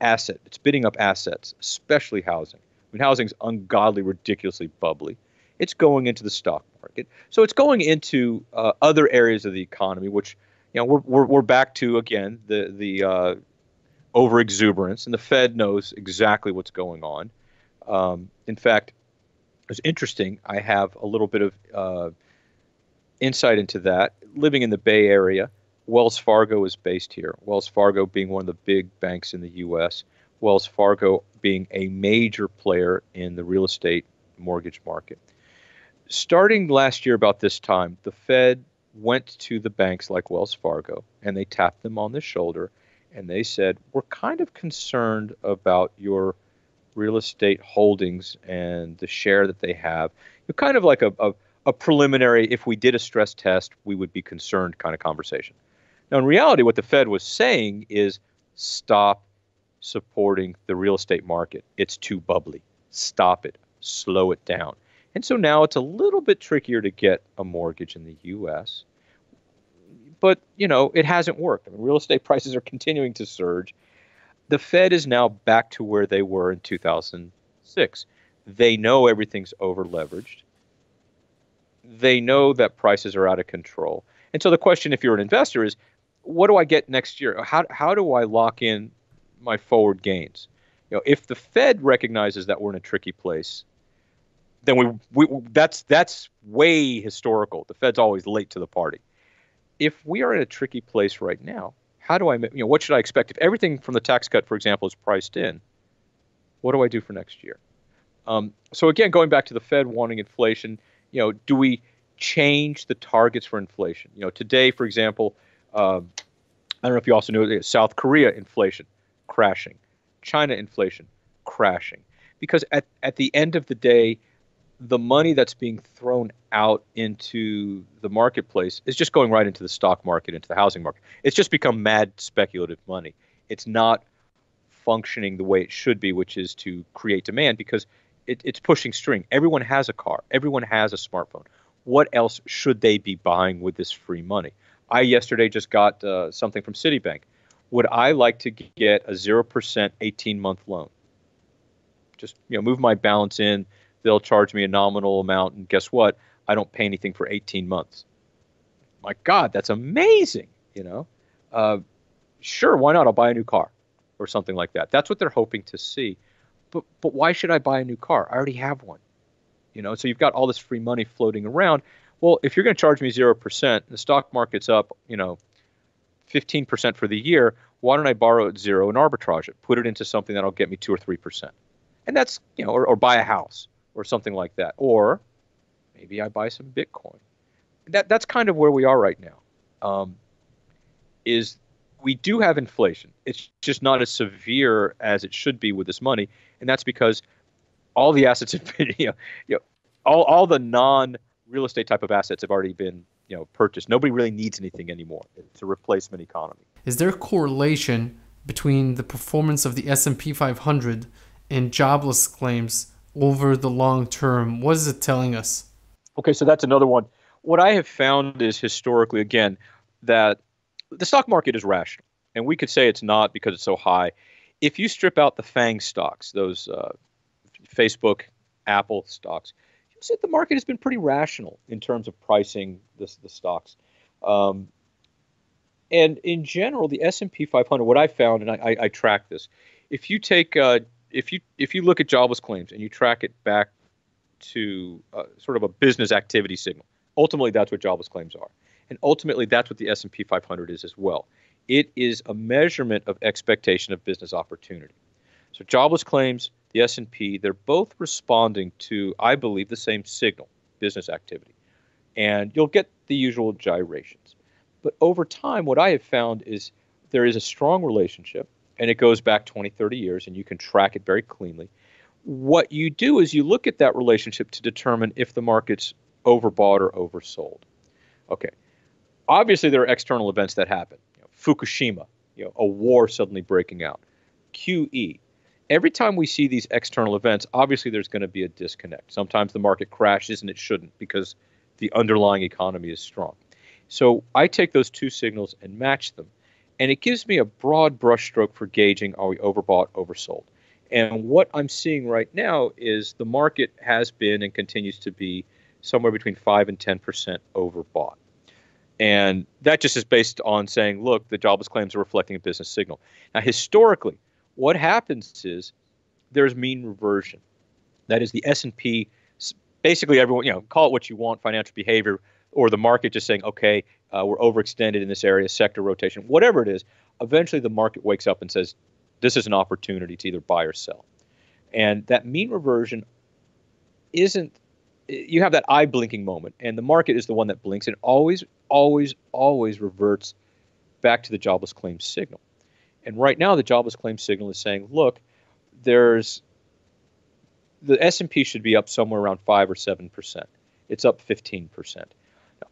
asset. It's bidding up assets, especially housing. I mean, housing's ungodly, ridiculously bubbly. It's going into the stock market. So it's going into other areas of the economy, which, you know, we're back to, again, the over exuberance, and the Fed knows exactly what's going on. In fact, it's interesting. I have a little bit of insight into that. Living in the Bay Area, Wells Fargo is based here. Wells Fargo being one of the big banks in the U.S., Wells Fargo being a major player in the real estate mortgage market. Starting last year about this time, the Fed went to the banks like Wells Fargo, and they tapped them on the shoulder, and they said, we're kind of concerned about your real estate holdings and the share that they have. You're kind of like a preliminary, if we did a stress test, we would be concerned kind of conversation. Now, in reality, what the Fed was saying is stop supporting the real estate market. It's too bubbly. Stop it. Slow it down. And so now it's a little bit trickier to get a mortgage in the U.S., but, you know, it hasn't worked. I mean, real estate prices are continuing to surge. The Fed is now back to where they were in 2006. They know everything's over-leveraged. They know that prices are out of control. And so the question, if you're an investor, is what do I get next year? How do I lock in my forward gains? You know, if the Fed recognizes that we're in a tricky place, then that's way historical. The Fed's always late to the party. If we are in a tricky place right now, how do I, you know, what should I expect? If everything from the tax cut, for example, is priced in, what do I do for next year? So again, going back to the Fed wanting inflation, you know, do we change the targets for inflation? You know, today, for example, I don't know if you also know, South Korea inflation crashing, China inflation crashing, because at the end of the day, the money that's being thrown out into the marketplace is just going right into the stock market, into the housing market. It's just become mad speculative money. It's not functioning the way it should be, which is to create demand, because it's pushing string. Everyone has a car. Everyone has a smartphone. What else should they be buying with this free money? I yesterday just got something from Citibank. Would I like to get a 0% 18-month loan? Just, you know, move my balance in. They'll charge me a nominal amount, and guess what? I don't pay anything for 18 months. My God, that's amazing, you know? Sure, why not? I'll buy a new car or something like that. That's what they're hoping to see. But why should I buy a new car? I already have one. You know, so you've got all this free money floating around. Well, if you're going to charge me 0%, the stock market's up, you know, 15% for the year, why don't I borrow at zero and arbitrage it? Put it into something that'll get me 2 or 3%. And that's, you know, or buy a house or something like that. Or maybe I buy some Bitcoin. That's kind of where we are right now. Is we do have inflation. It's just not as severe as it should be with this money, and that's because all the assets have been, all the non-real estate type of assets have already been, you know, purchased. Nobody really needs anything anymore. It's a replacement economy. Is there a correlation between the performance of the S&P 500 and jobless claims over the long term? What is it telling us? Okay, so that's another one. What I have found is historically, again, that the stock market is rational. And we could say it's not because it's so high. If you strip out the FANG stocks, those Facebook, Apple stocks, you'll see the market has been pretty rational in terms of pricing the stocks. And in general, the S&P 500, what I found, and I track this, if you take if you look at jobless claims and you track it back to sort of a business activity signal, ultimately that's what jobless claims are, and ultimately that's what the S&P 500 is as well. It is a measurement of expectation of business opportunity. So jobless claims, the S&P, they're both responding to, I believe, the same signal, business activity, and you'll get the usual gyrations. But over time, what I have found is there is a strong relationship, and it goes back 20, 30 years, and you can track it very cleanly. What you do is you look at that relationship to determine if the market's overbought or oversold. Okay. Obviously, there are external events that happen. Fukushima, a war suddenly breaking out. QE. Every time we see these external events, obviously there's going to be a disconnect. Sometimes the market crashes and it shouldn't because the underlying economy is strong. So I take those two signals and match them, and it gives me a broad brushstroke for gauging, are we overbought, oversold? And what I'm seeing right now is the market has been and continues to be somewhere between 5 and 10% overbought. And that just is based on saying, look, the jobless claims are reflecting a business signal. Now, historically, what happens is there's mean reversion. That is the S&P, basically everyone, call it what you want, financial behavior, or the market just saying, okay, we're overextended in this area, sector rotation, whatever it is. Eventually, the market wakes up and says, this is an opportunity to either buy or sell. And that mean reversion isn't, you have that eye blinking moment, and the market is the one that blinks and always, always, always reverts back to the jobless claims signal. And right now, the jobless claims signal is saying, look, the S&P should be up somewhere around 5 or 7%. It's up 15%.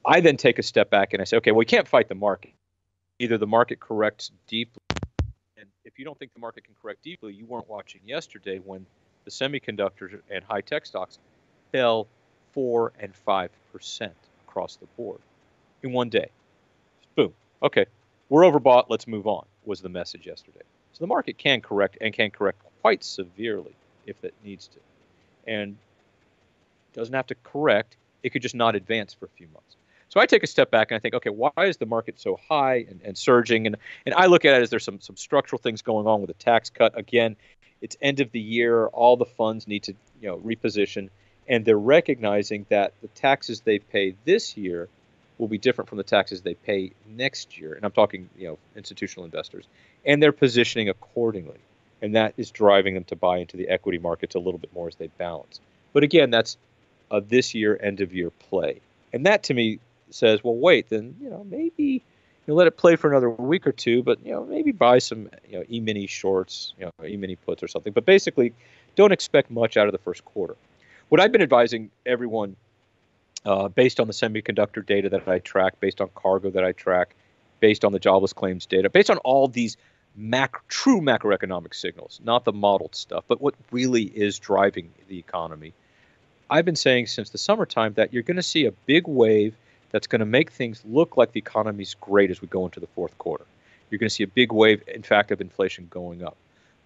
I then take a step back and I say, okay, well, we can't fight the market. Either the market corrects deeply, and if you don't think the market can correct deeply, you weren't watching yesterday when the semiconductors and high-tech stocks fell 4 and 5% across the board in one day. Boom. Okay, we're overbought. Let's move on, was the message yesterday. So the market can correct, and can correct quite severely if it needs to. And doesn't have to correct. It could just not advance for a few months. So I take a step back and I think, okay, why is the market so high and surging? And I look at it as there's some structural things going on with the tax cut. Again, it's end of the year. All the funds need to reposition. And they're recognizing that the taxes they pay this year will be different from the taxes they pay next year. And I'm talking, institutional investors. And they're positioning accordingly. And that is driving them to buy into the equity markets a little bit more as they balance. But again, that's a this year, end of year play. And that to me says, well, wait, then, maybe let it play for another week or two, but, maybe buy some, E-mini shorts, E-mini puts or something. But basically, don't expect much out of the first quarter. What I've been advising everyone, based on the semiconductor data that I track, based on cargo that I track, based on the jobless claims data, based on all these true macroeconomic signals, not the modeled stuff, but what really is driving the economy. I've been saying since the summertime that you're going to see a big wave that's going to make things look like the economy's great as we go into the fourth quarter. You're going to see a big wave, in fact, of inflation going up.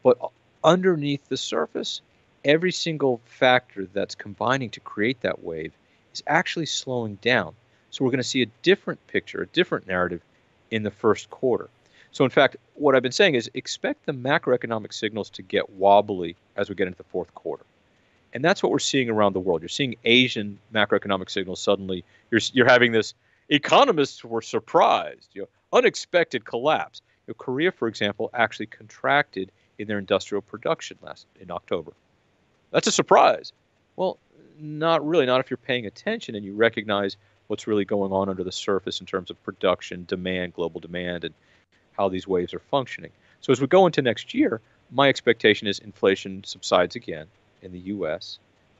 But underneath the surface, every single factor that's combining to create that wave is actually slowing down. So we're going to see a different picture, a different narrative in the first quarter. So in fact, what I've been saying is expect the macroeconomic signals to get wobbly as we get into the fourth quarter. And that's what we're seeing around the world. You're seeing Asian macroeconomic signals suddenly. You're having this, economists were surprised, unexpected collapse. Korea, for example, actually contracted in their industrial production in October. That's a surprise. Well, not really, not if you're paying attention and you recognize what's really going on under the surface in terms of production, demand, global demand, and how these waves are functioning. So as we go into next year, my expectation is inflation subsides again in the U.S.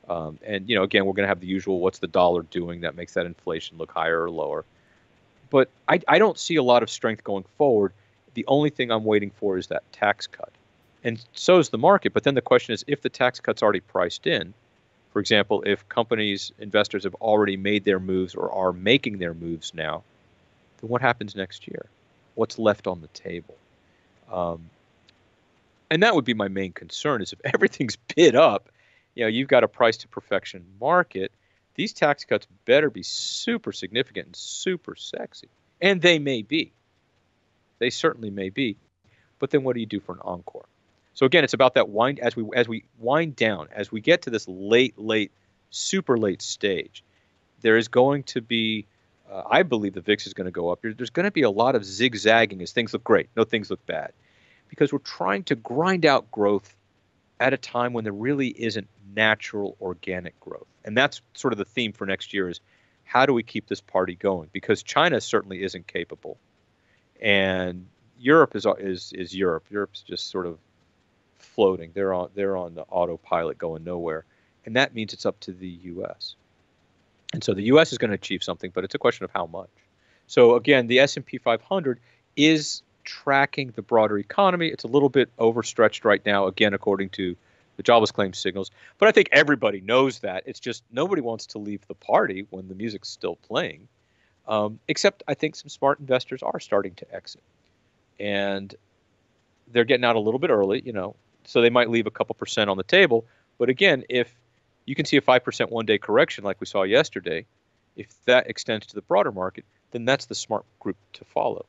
And, again, we're going to have the usual, what's the dollar doing that makes that inflation look higher or lower. But I don't see a lot of strength going forward. The only thing I'm waiting for is that tax cut. And so is the market. But then the question is, if the tax cut's already priced in, for example, if companies, investors have already made their moves or are making their moves now, then what happens next year? What's left on the table? And that would be my main concern is if everything's bid up, you've got a price to perfection market, these tax cuts better be super significant and super sexy. And they may be. They certainly may be. But then what do you do for an encore? So again, it's about that wind as we wind down, as we get to this late, super late stage. There is going to be, I believe the VIX is going to go up. There's going to be a lot of zigzagging as things look great. No, things look bad. Because we're trying to grind out growth at a time when there really isn't natural organic growth. And that's sort of the theme for next year is how do we keep this party going? Because China certainly isn't capable. And Europe is Europe. Europe's just sort of floating. They're on the autopilot going nowhere. And that means it's up to the US. And so the US is going to achieve something, but it's a question of how much. So again, the S&P 500 is tracking the broader economy. It's a little bit overstretched right now, again, according to the jobless claims signals. But I think everybody knows that. It's just nobody wants to leave the party when the music's still playing, except I think some smart investors are starting to exit. And they're getting out a little bit early, so they might leave a couple percent on the table. But again, if you can see a 5% one-day correction like we saw yesterday, if that extends to the broader market, then that's the smart group to follow.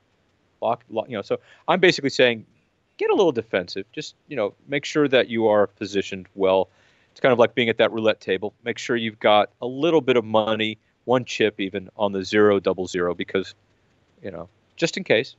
So I'm basically saying, get a little defensive. Just, make sure that you are positioned well. It's kind of like being at that roulette table. Make sure you've got a little bit of money, one chip even on the 000, because, just in case.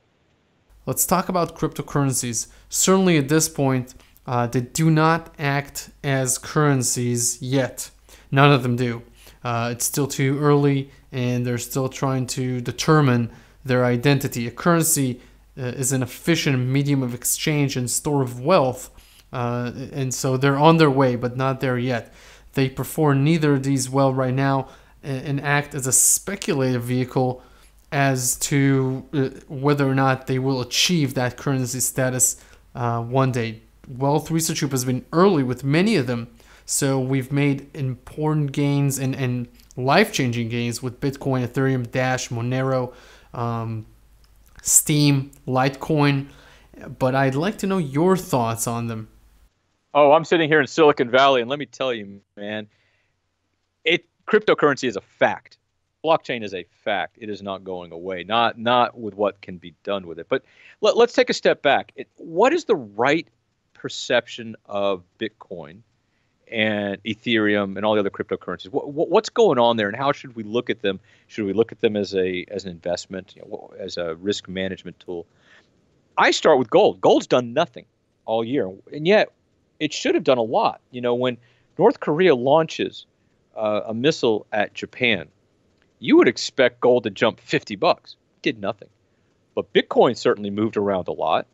Let's talk about cryptocurrencies. Certainly at this point, they do not act as currencies yet. None of them do. It's still too early, and they're still trying to determine their identity. A currency is an efficient medium of exchange and store of wealth, and so they're on their way, but not there yet. They perform neither of these well right now and act as a speculative vehicle as to whether or not they will achieve that currency status one day. Wealth Research Group has been early with many of them, so we've made important gains and life-changing gains with Bitcoin, Ethereum, Dash, Monero, Steam, Litecoin, but I'd like to know your thoughts on them. Oh, I'm sitting here in Silicon Valley, and let me tell you, man, cryptocurrency is a fact. Blockchain is a fact. It is not going away, not with what can be done with it. But let's take a step back. What is the right perception of Bitcoin and Ethereum and all the other cryptocurrencies? What's going on there, and how should we look at them? Should we look at them as an investment, as a risk management tool? I start with gold. Gold's done nothing all year, and yet it should have done a lot. When North Korea launches a missile at Japan, you would expect gold to jump $50. Did nothing. But Bitcoin certainly moved around a lot.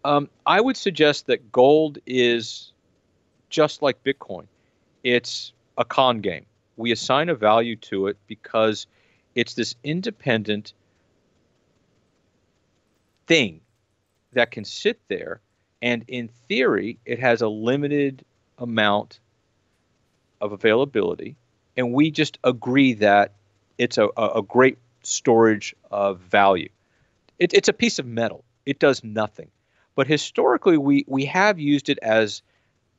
I would suggest that gold is just like Bitcoin. It's a con game. We assign a value to it because it's this independent thing that can sit there, and in theory, it has a limited amount of availability, and we just agree that it's a great storage of value. It's a piece of metal. It does nothing. But historically, we have used it as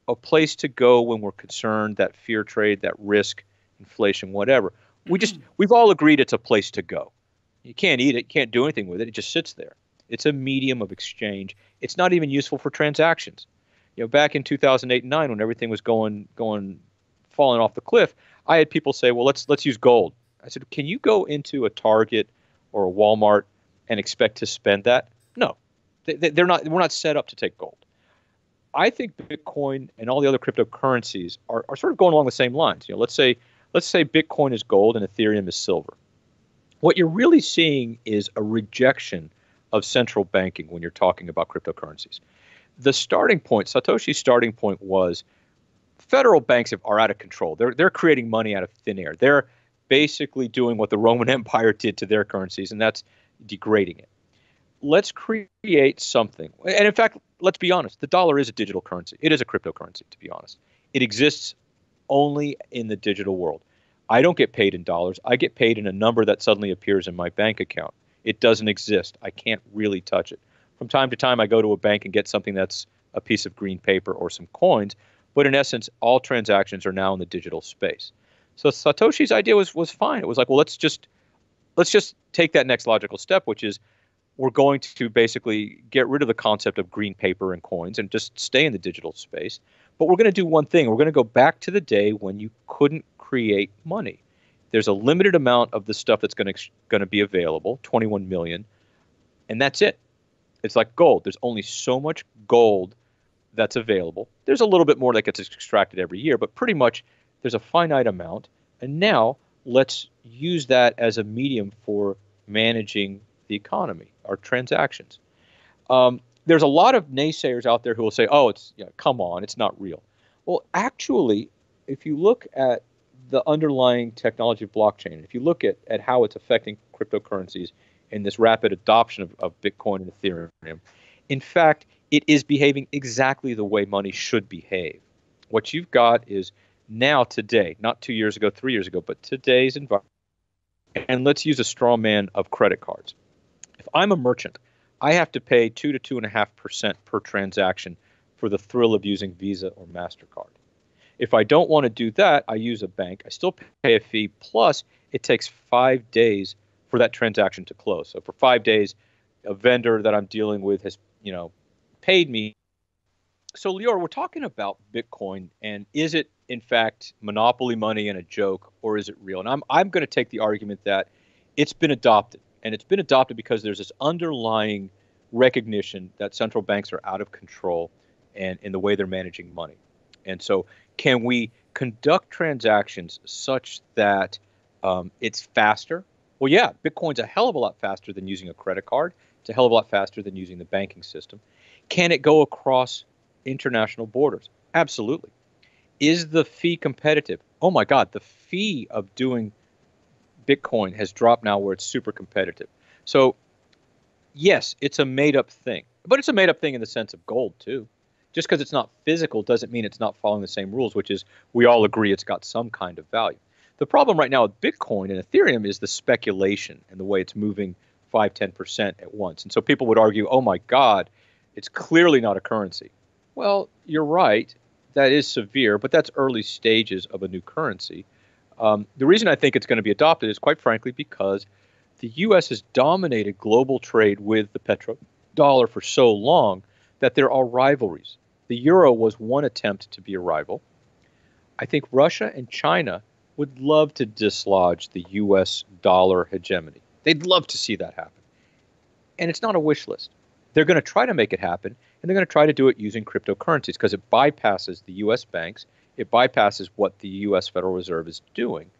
a place to go when we're concerned, that fear trade, that risk, inflation, whatever. We've all agreed it's a place to go. You can't eat it, you can't do anything with it. It just sits there. It's a medium of exchange. It's not even useful for transactions. Back in 2008 and 9, when everything was falling off the cliff, I had people say, well, let's use gold. I said, can you go into a Target or a Walmart and expect to spend that? No, we're not set up to take gold. I think Bitcoin and all the other cryptocurrencies are sort of going along the same lines. Let's say Bitcoin is gold and Ethereum is silver. What you're really seeing is a rejection of central banking when you're talking about cryptocurrencies. The starting point, Satoshi's starting point, was federal banks are out of control. They're creating money out of thin air. They're basically doing what the Roman Empire did to their currencies, and that's degrading it. Let's create something. And in fact, let's be honest, the dollar is a digital currency. It is a cryptocurrency, to be honest. It exists only in the digital world. I don't get paid in dollars. I get paid in a number that suddenly appears in my bank account. It doesn't exist. I can't really touch it. From time to time, I go to a bank and get something that's a piece of green paper or some coins. But in essence, all transactions are now in the digital space. So Satoshi's idea was fine. It was like, well, let's just take that next logical step, which is we're going to basically get rid of the concept of green paper and coins and just stay in the digital space. But we're going to do one thing. We're going to go back to the day when you couldn't create money. There's a limited amount of the stuff that's going to be available, 21 million, and that's it. It's like gold. There's only so much gold that's available. There's a little bit more that gets extracted every year, but pretty much there's a finite amount. And now let's use that as a medium for managing the economy, our transactions. There's a lot of naysayers out there who will say, oh, come on, it's not real. Well, actually, if you look at the underlying technology of blockchain, if you look at how it's affecting cryptocurrencies and this rapid adoption of Bitcoin and Ethereum, in fact, it is behaving exactly the way money should behave. What you've got is now today, not 2 years ago, 3 years ago, but today's environment. And let's use a straw man of credit cards. If I'm a merchant, I have to pay 2 to 2.5% per transaction for the thrill of using Visa or MasterCard. If I don't want to do that, I use a bank. I still pay a fee, plus it takes 5 days for that transaction to close. So for 5 days, a vendor that I'm dealing with has, paid me. So, Lior, we're talking about Bitcoin, and is it, in fact, monopoly money and a joke, or is it real? And I'm going to take the argument that it's been adopted, and it's been adopted because there's this underlying recognition that central banks are out of control and in the way they're managing money. And so can we conduct transactions such that it's faster? Well, yeah, Bitcoin's a hell of a lot faster than using a credit card. It's a hell of a lot faster than using the banking system. Can it go across international borders? Absolutely. Is the fee competitive? Oh my God, the fee of doing Bitcoin has dropped now where it's super competitive. So yes, it's a made up thing, but it's a made up thing in the sense of gold too. Just because it's not physical doesn't mean it's not following the same rules, which is we all agree it's got some kind of value. The problem right now with Bitcoin and Ethereum is the speculation and the way it's moving 5-10% at once. And so people would argue, oh my God, it's clearly not a currency. Well, you're right. That is severe, but that's early stages of a new currency. The reason I think it's going to be adopted is, quite frankly, because the U.S. has dominated global trade with the petrodollar for so long that there are rivalries. The euro was one attempt to be a rival. I think Russia and China would love to dislodge the U.S. dollar hegemony. They'd love to see that happen. And it's not a wish list. They're going to try to make it happen, and they're going to try to do it using cryptocurrencies because it bypasses the U.S. banks. It bypasses what the U.S. Federal Reserve is doing.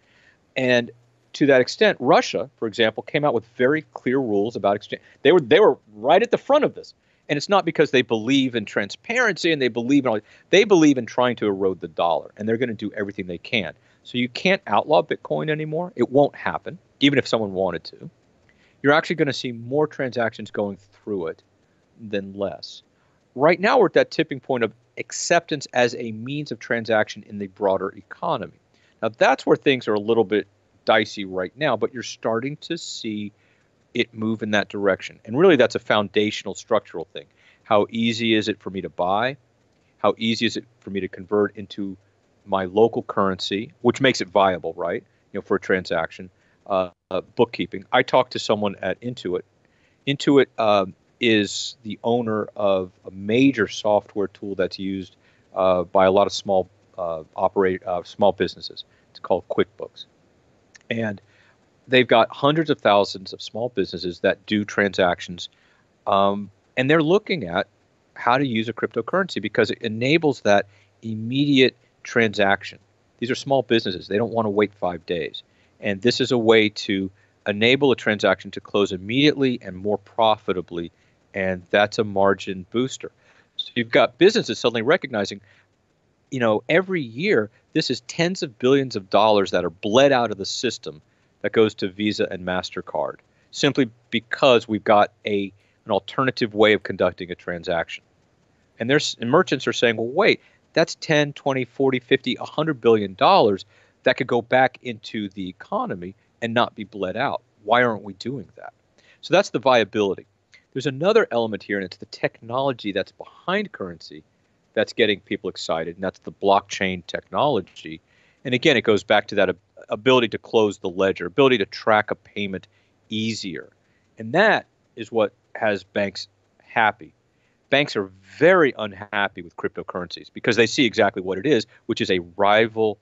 And to that extent, Russia, for example, came out with very clear rules about exchange. They were right at the front of this. And it's not because they believe in transparency and they believe in trying to erode the dollar, and they're going to do everything they can. So you can't outlaw Bitcoin anymore. It won't happen, even if someone wanted to. You're actually going to see more transactions going through it than less. Right now, we're at that tipping point of acceptance as a means of transaction in the broader economy. Now, that's where things are a little bit dicey right now, but you're starting to see it move in that direction. And really, that's a foundational structural thing. How easy is it for me to buy? How easy is it for me to convert into my local currency, which makes it viable, right? For a transaction, bookkeeping. I talked to someone at Intuit. Intuit is the owner of a major software tool that's used by a lot of small businesses. It's called QuickBooks, and they've got hundreds of thousands of small businesses that do transactions, and they're looking at how to use a cryptocurrency because it enables that immediate transaction. These are small businesses. They don't want to wait 5 days. And this is a way to enable a transaction to close immediately and more profitably, and that's a margin booster. So you've got businesses suddenly recognizing, every year, this is tens of billions of dollars that are bled out of the system that goes to Visa and MasterCard, simply because we've got an alternative way of conducting a transaction. And merchants are saying, well, wait, that's 10, 20, 40, 50, $100 billion that could go back into the economy and not be bled out. Why aren't we doing that? So that's the viability. There's another element here, and it's the technology that's behind currency that's getting people excited, and that's the blockchain technology. And again, it goes back to that ability to close the ledger, ability to track a payment easier. And that is what has banks happy. Banks are very unhappy with cryptocurrencies because they see exactly what it is, which is a rival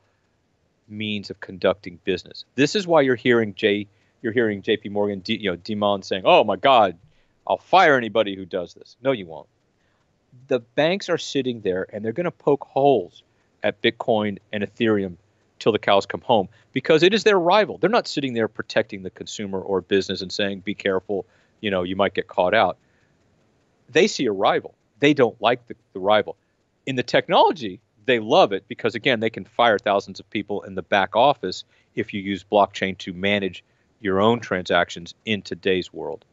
means of conducting business. This is why you're hearing J.P. Morgan, Dimon saying, "Oh my God, I'll fire anybody who does this." No, you won't. The banks are sitting there and they're going to poke holes at Bitcoin and Ethereum till the cows come home because it is their rival. They're not sitting there protecting the consumer or business and saying, "Be careful, you might get caught out." They see a rival. They don't like the rival. In the technology, they love it because, again, they can fire thousands of people in the back office if you use blockchain to manage your own transactions in today's world.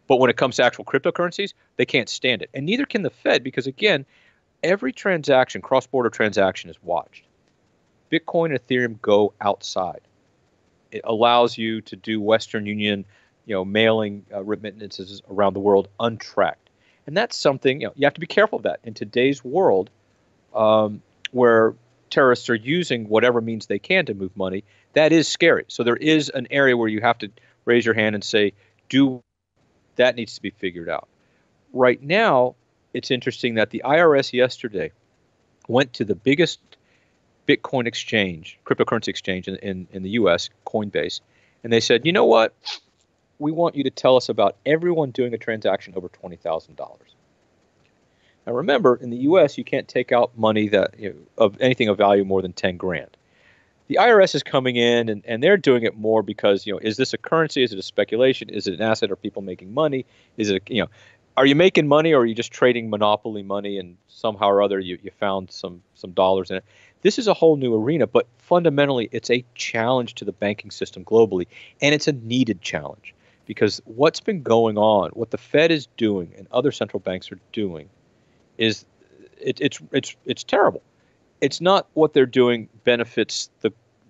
But when it comes to actual cryptocurrencies, they can't stand it. And neither can the Fed because, again, every transaction, cross-border transaction, is watched. Bitcoin and Ethereum go outside. It allows you to do Western Union, mailing remittances around the world untracked. And that's something, you have to be careful of that. In today's world, where terrorists are using whatever means they can to move money, that is scary. So there is an area where you have to raise your hand and say, that needs to be figured out. Right now, it's interesting that the IRS yesterday went to the biggest Bitcoin exchange, cryptocurrency exchange in the U.S., Coinbase, and they said, "You know what? We want you to tell us about everyone doing a transaction over $20,000. Now, remember, in the U.S., you can't take out money that of anything of value more than 10 grand. The IRS is coming in, and they're doing it more because, is this a currency? Is it a speculation? Is it an asset? Are people making money? Is it, are you making money, or are you just trading monopoly money and somehow or other you found some dollars in it? This is a whole new arena, but fundamentally, it's a challenge to the banking system globally, and it's a needed challenge. Because what's been going on, what the Fed is doing and other central banks are doing, is it's terrible. It's not what they're doing benefits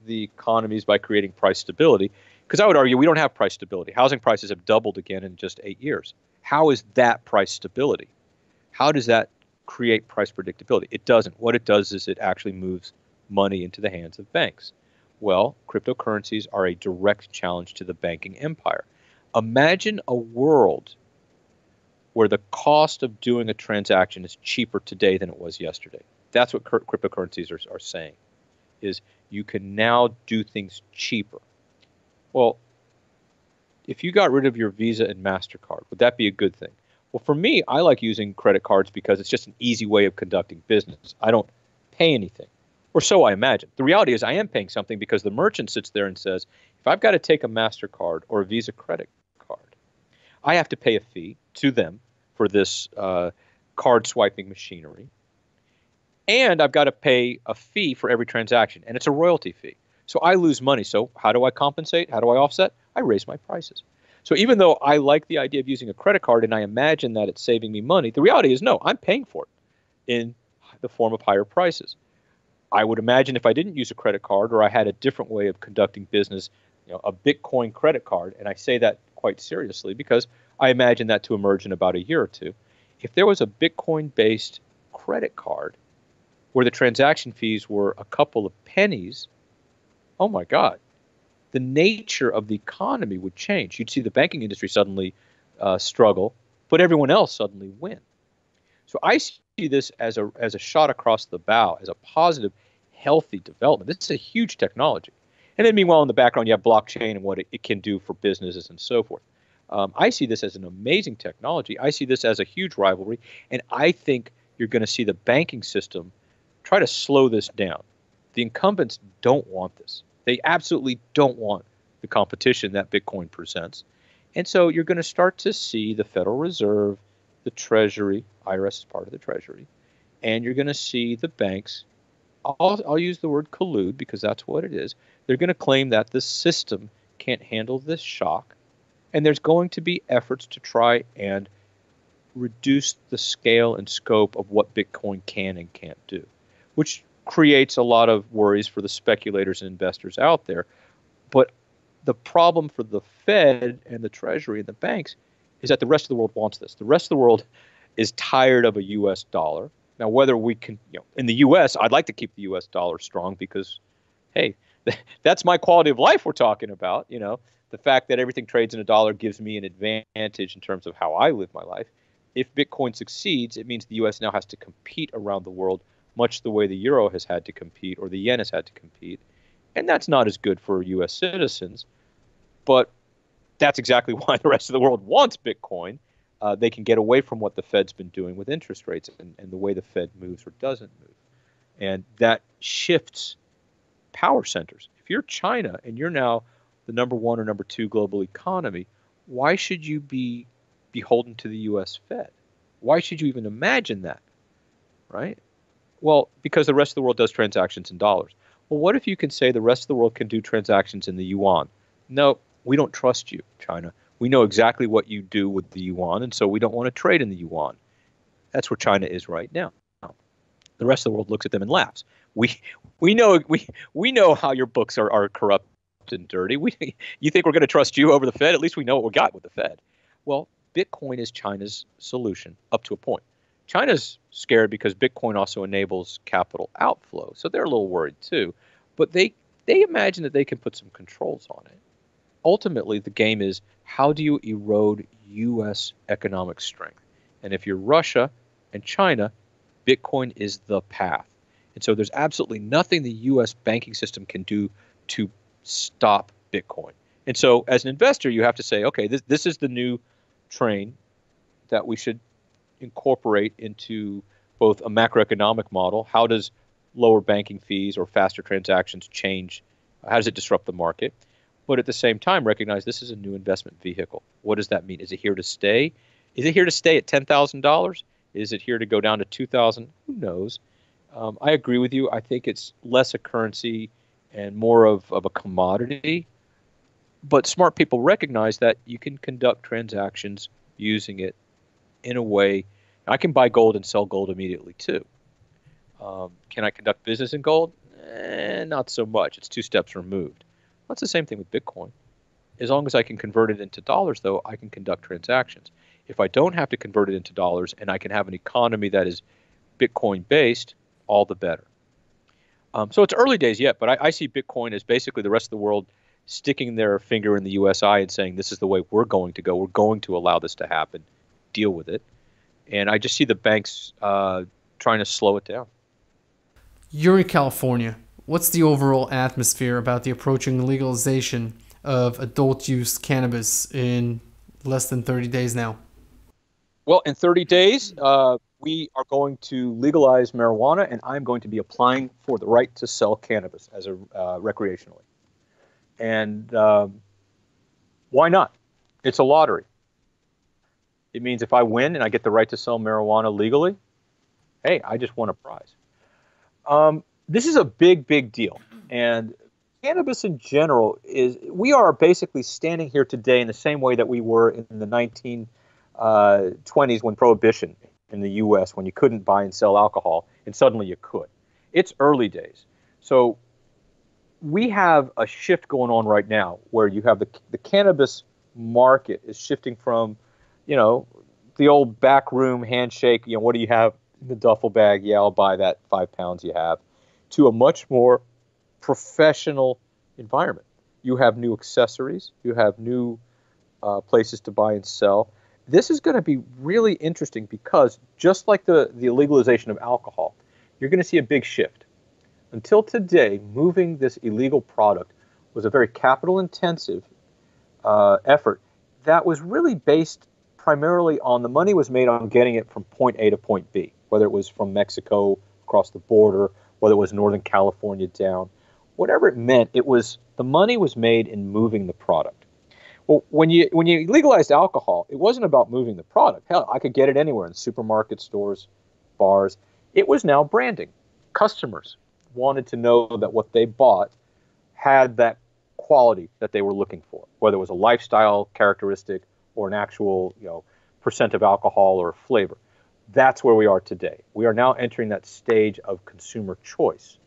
the economies by creating price stability. Because I would argue we don't have price stability. Housing prices have doubled again in just 8 years. How is that price stability? How does that create price predictability? It doesn't. What it does is it actually moves money into the hands of banks. Well, cryptocurrencies are a direct challenge to the banking empire. Imagine a world where the cost of doing a transaction is cheaper today than it was yesterday. That's what cryptocurrencies are saying, is you can now do things cheaper. Well, if you got rid of your Visa and MasterCard, would that be a good thing? Well, for me, I like using credit cards because it's just an easy way of conducting business. I don't pay anything, or so I imagine. The reality is I am paying something because the merchant sits there and says, if I've got to take a MasterCard or a Visa credit card, I have to pay a fee to them for this card swiping machinery. And I've got to pay a fee for every transaction, and it's a royalty fee. So I lose money. So how do I compensate? How do I offset? I raise my prices. So even though I like the idea of using a credit card and I imagine that it's saving me money, the reality is no, I'm paying for it in the form of higher prices. I would imagine if I didn't use a credit card or I had a different way of conducting business, a Bitcoin credit card, and I say that quite seriously because I imagine that to emerge in about a year or two. If there was a Bitcoin-based credit card where the transaction fees were a couple of pennies, oh my God, the nature of the economy would change. You'd see the banking industry suddenly struggle, but everyone else suddenly win. So I see this as a shot across the bow, as a positive, healthy development. This is a huge technology. And then meanwhile, in the background, you have blockchain and what it can do for businesses and so forth. I see this as an amazing technology. I see this as a huge rivalry. And I think you're going to see the banking system try to slow this down. The incumbents don't want this. They absolutely don't want the competition that Bitcoin presents. And so you're going to start to see the Federal Reserve, the Treasury, IRS is part of the Treasury, and you're going to see the banks, I'll use the word collude because that's what it is. They're going to claim that the system can't handle this shock, and there's going to be efforts to try and reduce the scale and scope of what Bitcoin can and can't do, which creates a lot of worries for the speculators and investors out there. But the problem for the Fed and the Treasury and the banks is that the rest of the world wants this. The rest of the world is tired of a U.S. dollar. Now, whether we can, in the U.S., I'd like to keep the U.S. dollar strong because, hey, That's my quality of life we're talking about. The fact that everything trades in a dollar gives me an advantage in terms of how I live my life. If Bitcoin succeeds, it means the U.S. now has to compete around the world, much the way the euro has had to compete or the yen has had to compete. And that's not as good for U.S. citizens. But that's exactly why the rest of the world wants Bitcoin. They can get away from what the Fed's been doing with interest rates and the way the Fed moves or doesn't move. And that shifts power centers. If you're China and you're now the number one or number two global economy, why should you be beholden to the U.S. Fed? Why should you even imagine that, right? Well, because the rest of the world does transactions in dollars. Well, what if you can say the rest of the world can do transactions in the yuan? No, we don't trust you, China. We know exactly what you do with the yuan, and so we don't want to trade in the yuan. That's where China is right now. The rest of the world looks at them and laughs. We know how your books are corrupt and dirty. You think we're going to trust you over the Fed? At least we know what we got with the Fed. Well, Bitcoin is China's solution up to a point. China's scared because Bitcoin also enables capital outflow, so they're a little worried too. But they imagine that they can put some controls on it. Ultimately, the game is how do you erode U.S. economic strength? And if you're Russia and China, Bitcoin is the path. And so there's absolutely nothing the U.S. banking system can do to stop Bitcoin. And so as an investor, you have to say, okay, this is the new train that we should incorporate into both a macroeconomic model. How does lower banking fees or faster transactions change? How does it disrupt the market? But at the same time, recognize this is a new investment vehicle. What does that mean? Is it here to stay? Is it here to stay at $10,000? Is it here to go down to $2,000? Who knows? I agree with you. I think it's less a currency and more of a commodity. But smart people recognize that you can conduct transactions using it in a way. I can buy gold and sell gold immediately too. Can I conduct business in gold? Not so much. It's two steps removed. That's the same thing with Bitcoin. As long as I can convert it into dollars, though, I can conduct transactions. If I don't have to convert it into dollars and I can have an economy that is Bitcoin-based, all the better. So it's early days yet, but I see Bitcoin as basically the rest of the world sticking their finger in the U.S. eye and saying, this is the way we're going to go. We're going to allow this to happen. Deal with it. And I just see the banks trying to slow it down. You're in California. What's the overall atmosphere about the approaching legalization of adult use cannabis in less than 30 days now? Well, in 30 days, we are going to legalize marijuana, and I'm going to be applying for the right to sell cannabis as a recreationally. And why not? It's a lottery. It means if I win and I get the right to sell marijuana legally, hey, I just won a prize. This is a big, big deal. And cannabis in general we are basically standing here today in the same way that we were in the 1920s when Prohibition in the U.S., when you couldn't buy and sell alcohol, and suddenly you could. It's early days. So we have a shift going on right now where you have the cannabis market is shifting from, the old backroom handshake, what do you have in the duffel bag? Yeah, I'll buy that 5 pounds you have, to a much more professional environment. You have new accessories. You have new places to buy and sell. This is going to be really interesting because just like the legalization of alcohol, you're going to see a big shift. Until today, moving this illegal product was a very capital-intensive effort that was really based primarily on the money was made on getting it from point A to point B, whether it was from Mexico across the border, whether it was Northern California down, whatever it meant, the money was made in moving the product. Well, when you legalized alcohol, it wasn't about moving the product. Hell, I could get it anywhere in supermarket stores, bars. It was now branding. Customers wanted to know that what they bought had that quality that they were looking for, whether it was a lifestyle characteristic or an actual, percent of alcohol or flavor. That's where we are today. We are now entering that stage of consumer choice.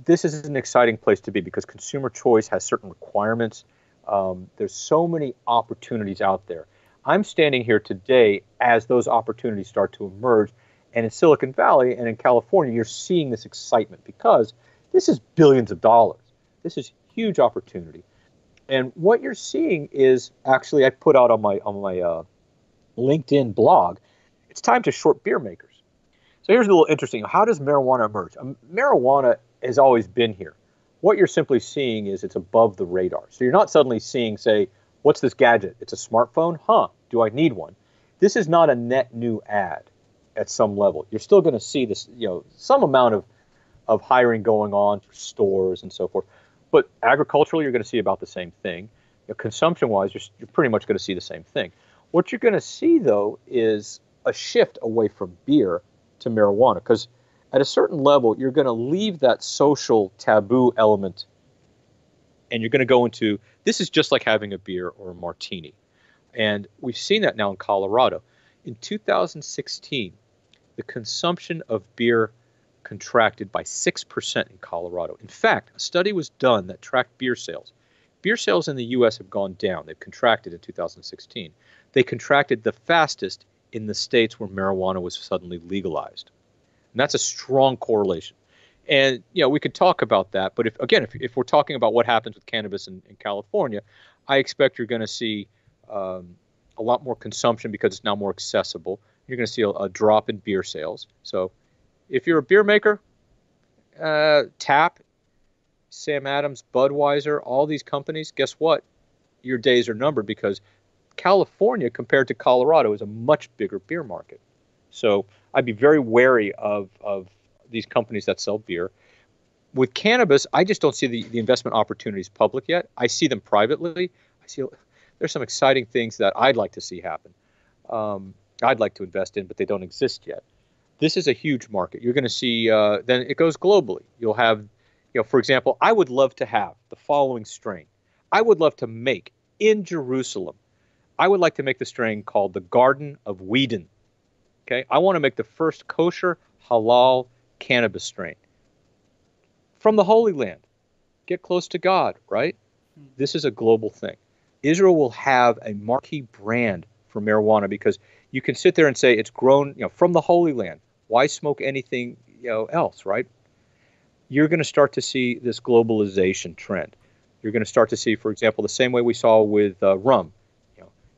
This is an exciting place to be because consumer choice has certain requirements. There's so many opportunities out there. I'm standing here today as those opportunities start to emerge. And in Silicon Valley and in California, you're seeing this excitement because this is billions of dollars. This is huge opportunity. And what you're seeing is actually, I put out on my LinkedIn blog, it's time to short beer makers. So here's a little interesting. How does marijuana emerge? Marijuana has always been here. What you're simply seeing is it's above the radar. So you're not suddenly seeing, say, what's this gadget? It's a smartphone? Huh, do I need one? This is not a net new ad at some level. You're still going to see this, some amount of hiring going on for stores and so forth. But agriculturally, you're going to see about the same thing. Consumption-wise, you're pretty much going to see the same thing. What you're going to see, though, is a shift away from beer to marijuana, because at a certain level, you're going to leave that social taboo element, and you're going to go into, this is just like having a beer or a martini. And we've seen that now in Colorado. In 2016, the consumption of beer contracted by 6% in Colorado. In fact, a study was done that tracked beer sales. Beer sales in the U.S. have gone down. They've contracted in 2016. They contracted the fastest in the states where marijuana was suddenly legalized. And that's a strong correlation. And, we could talk about that. But if we're talking about what happens with cannabis in California, I expect you're going to see a lot more consumption because it's now more accessible. You're going to see a drop in beer sales. So if you're a beer maker, Tap, Sam Adams, Budweiser, all these companies, guess what? Your days are numbered, because California, compared to Colorado, is a much bigger beer market. So I'd be very wary of these companies that sell beer. With cannabis, I just don't see the investment opportunities public yet. I see them privately. I see there's some exciting things that I'd like to see happen. I'd like to invest in, but they don't exist yet. This is a huge market. You're going to see, then it goes globally. You'll have, for example, I would love to have the following strain. I would love to make in Jerusalem. I would like to make the strain called the Garden of Whedon. Okay, I want to make the first kosher halal cannabis strain from the Holy Land. Get close to God, right? This is a global thing. Israel will have a marquee brand for marijuana, because you can sit there and say it's grown, from the Holy Land. Why smoke anything, else, right? You're going to start to see this globalization trend. You're going to start to see, for example, the same way we saw with rum.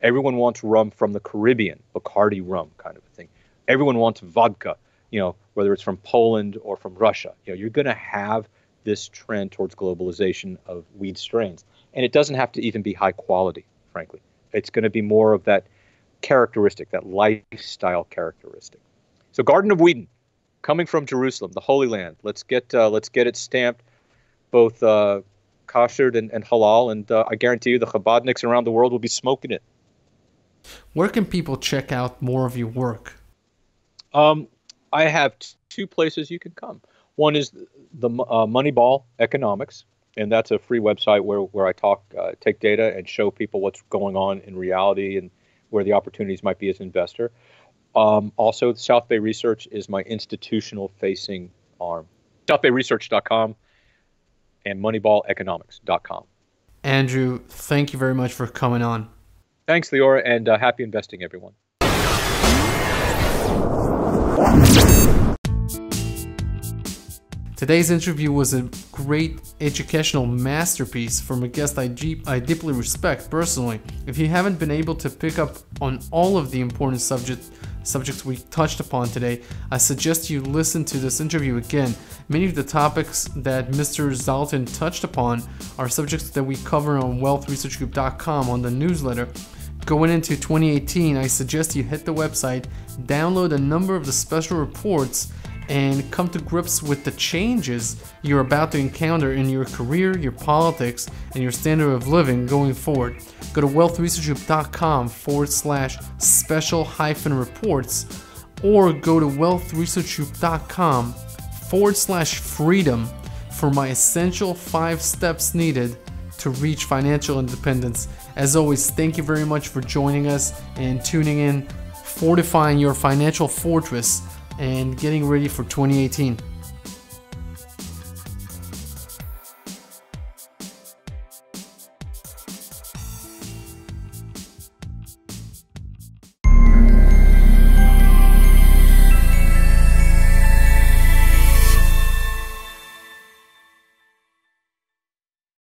Everyone wants rum from the Caribbean, Bacardi rum kind of a thing. Everyone wants vodka, whether it's from Poland or from Russia. You're going to have this trend towards globalization of weed strains. And it doesn't have to even be high quality, frankly. It's going to be more of that characteristic, that lifestyle characteristic. So Garden of Whedon, coming from Jerusalem, the Holy Land. Let's get it stamped, both koshered and halal, and I guarantee you the Chabadniks around the world will be smoking it. Where can people check out more of your work? I have two places you can come. One is the Moneyball Economics, and that's a free website where I take data and show people what's going on in reality and where the opportunities might be as an investor. Also, South Bay Research is my institutional-facing arm. SouthBayResearch.com and MoneyballEconomics.com. Andrew, thank you very much for coming on. Thanks, Leora, and happy investing, everyone. Today's interview was a great educational masterpiece from a guest I deeply respect personally. If you haven't been able to pick up on all of the important subjects we touched upon today, I suggest you listen to this interview again. Many of the topics that Mr. Zatlin touched upon are subjects that we cover on wealthresearchgroup.com on the newsletter. Going into 2018, I suggest you hit the website, download a number of the special reports, and come to grips with the changes you're about to encounter in your career, your politics, and your standard of living going forward. Go to wealthresearchgroup.com/special-reports or go to wealthresearchgroup.com/freedom for my essential 5 steps needed to reach financial independence. As always, thank you very much for joining us and tuning in, fortifying your financial fortress and getting ready for 2018.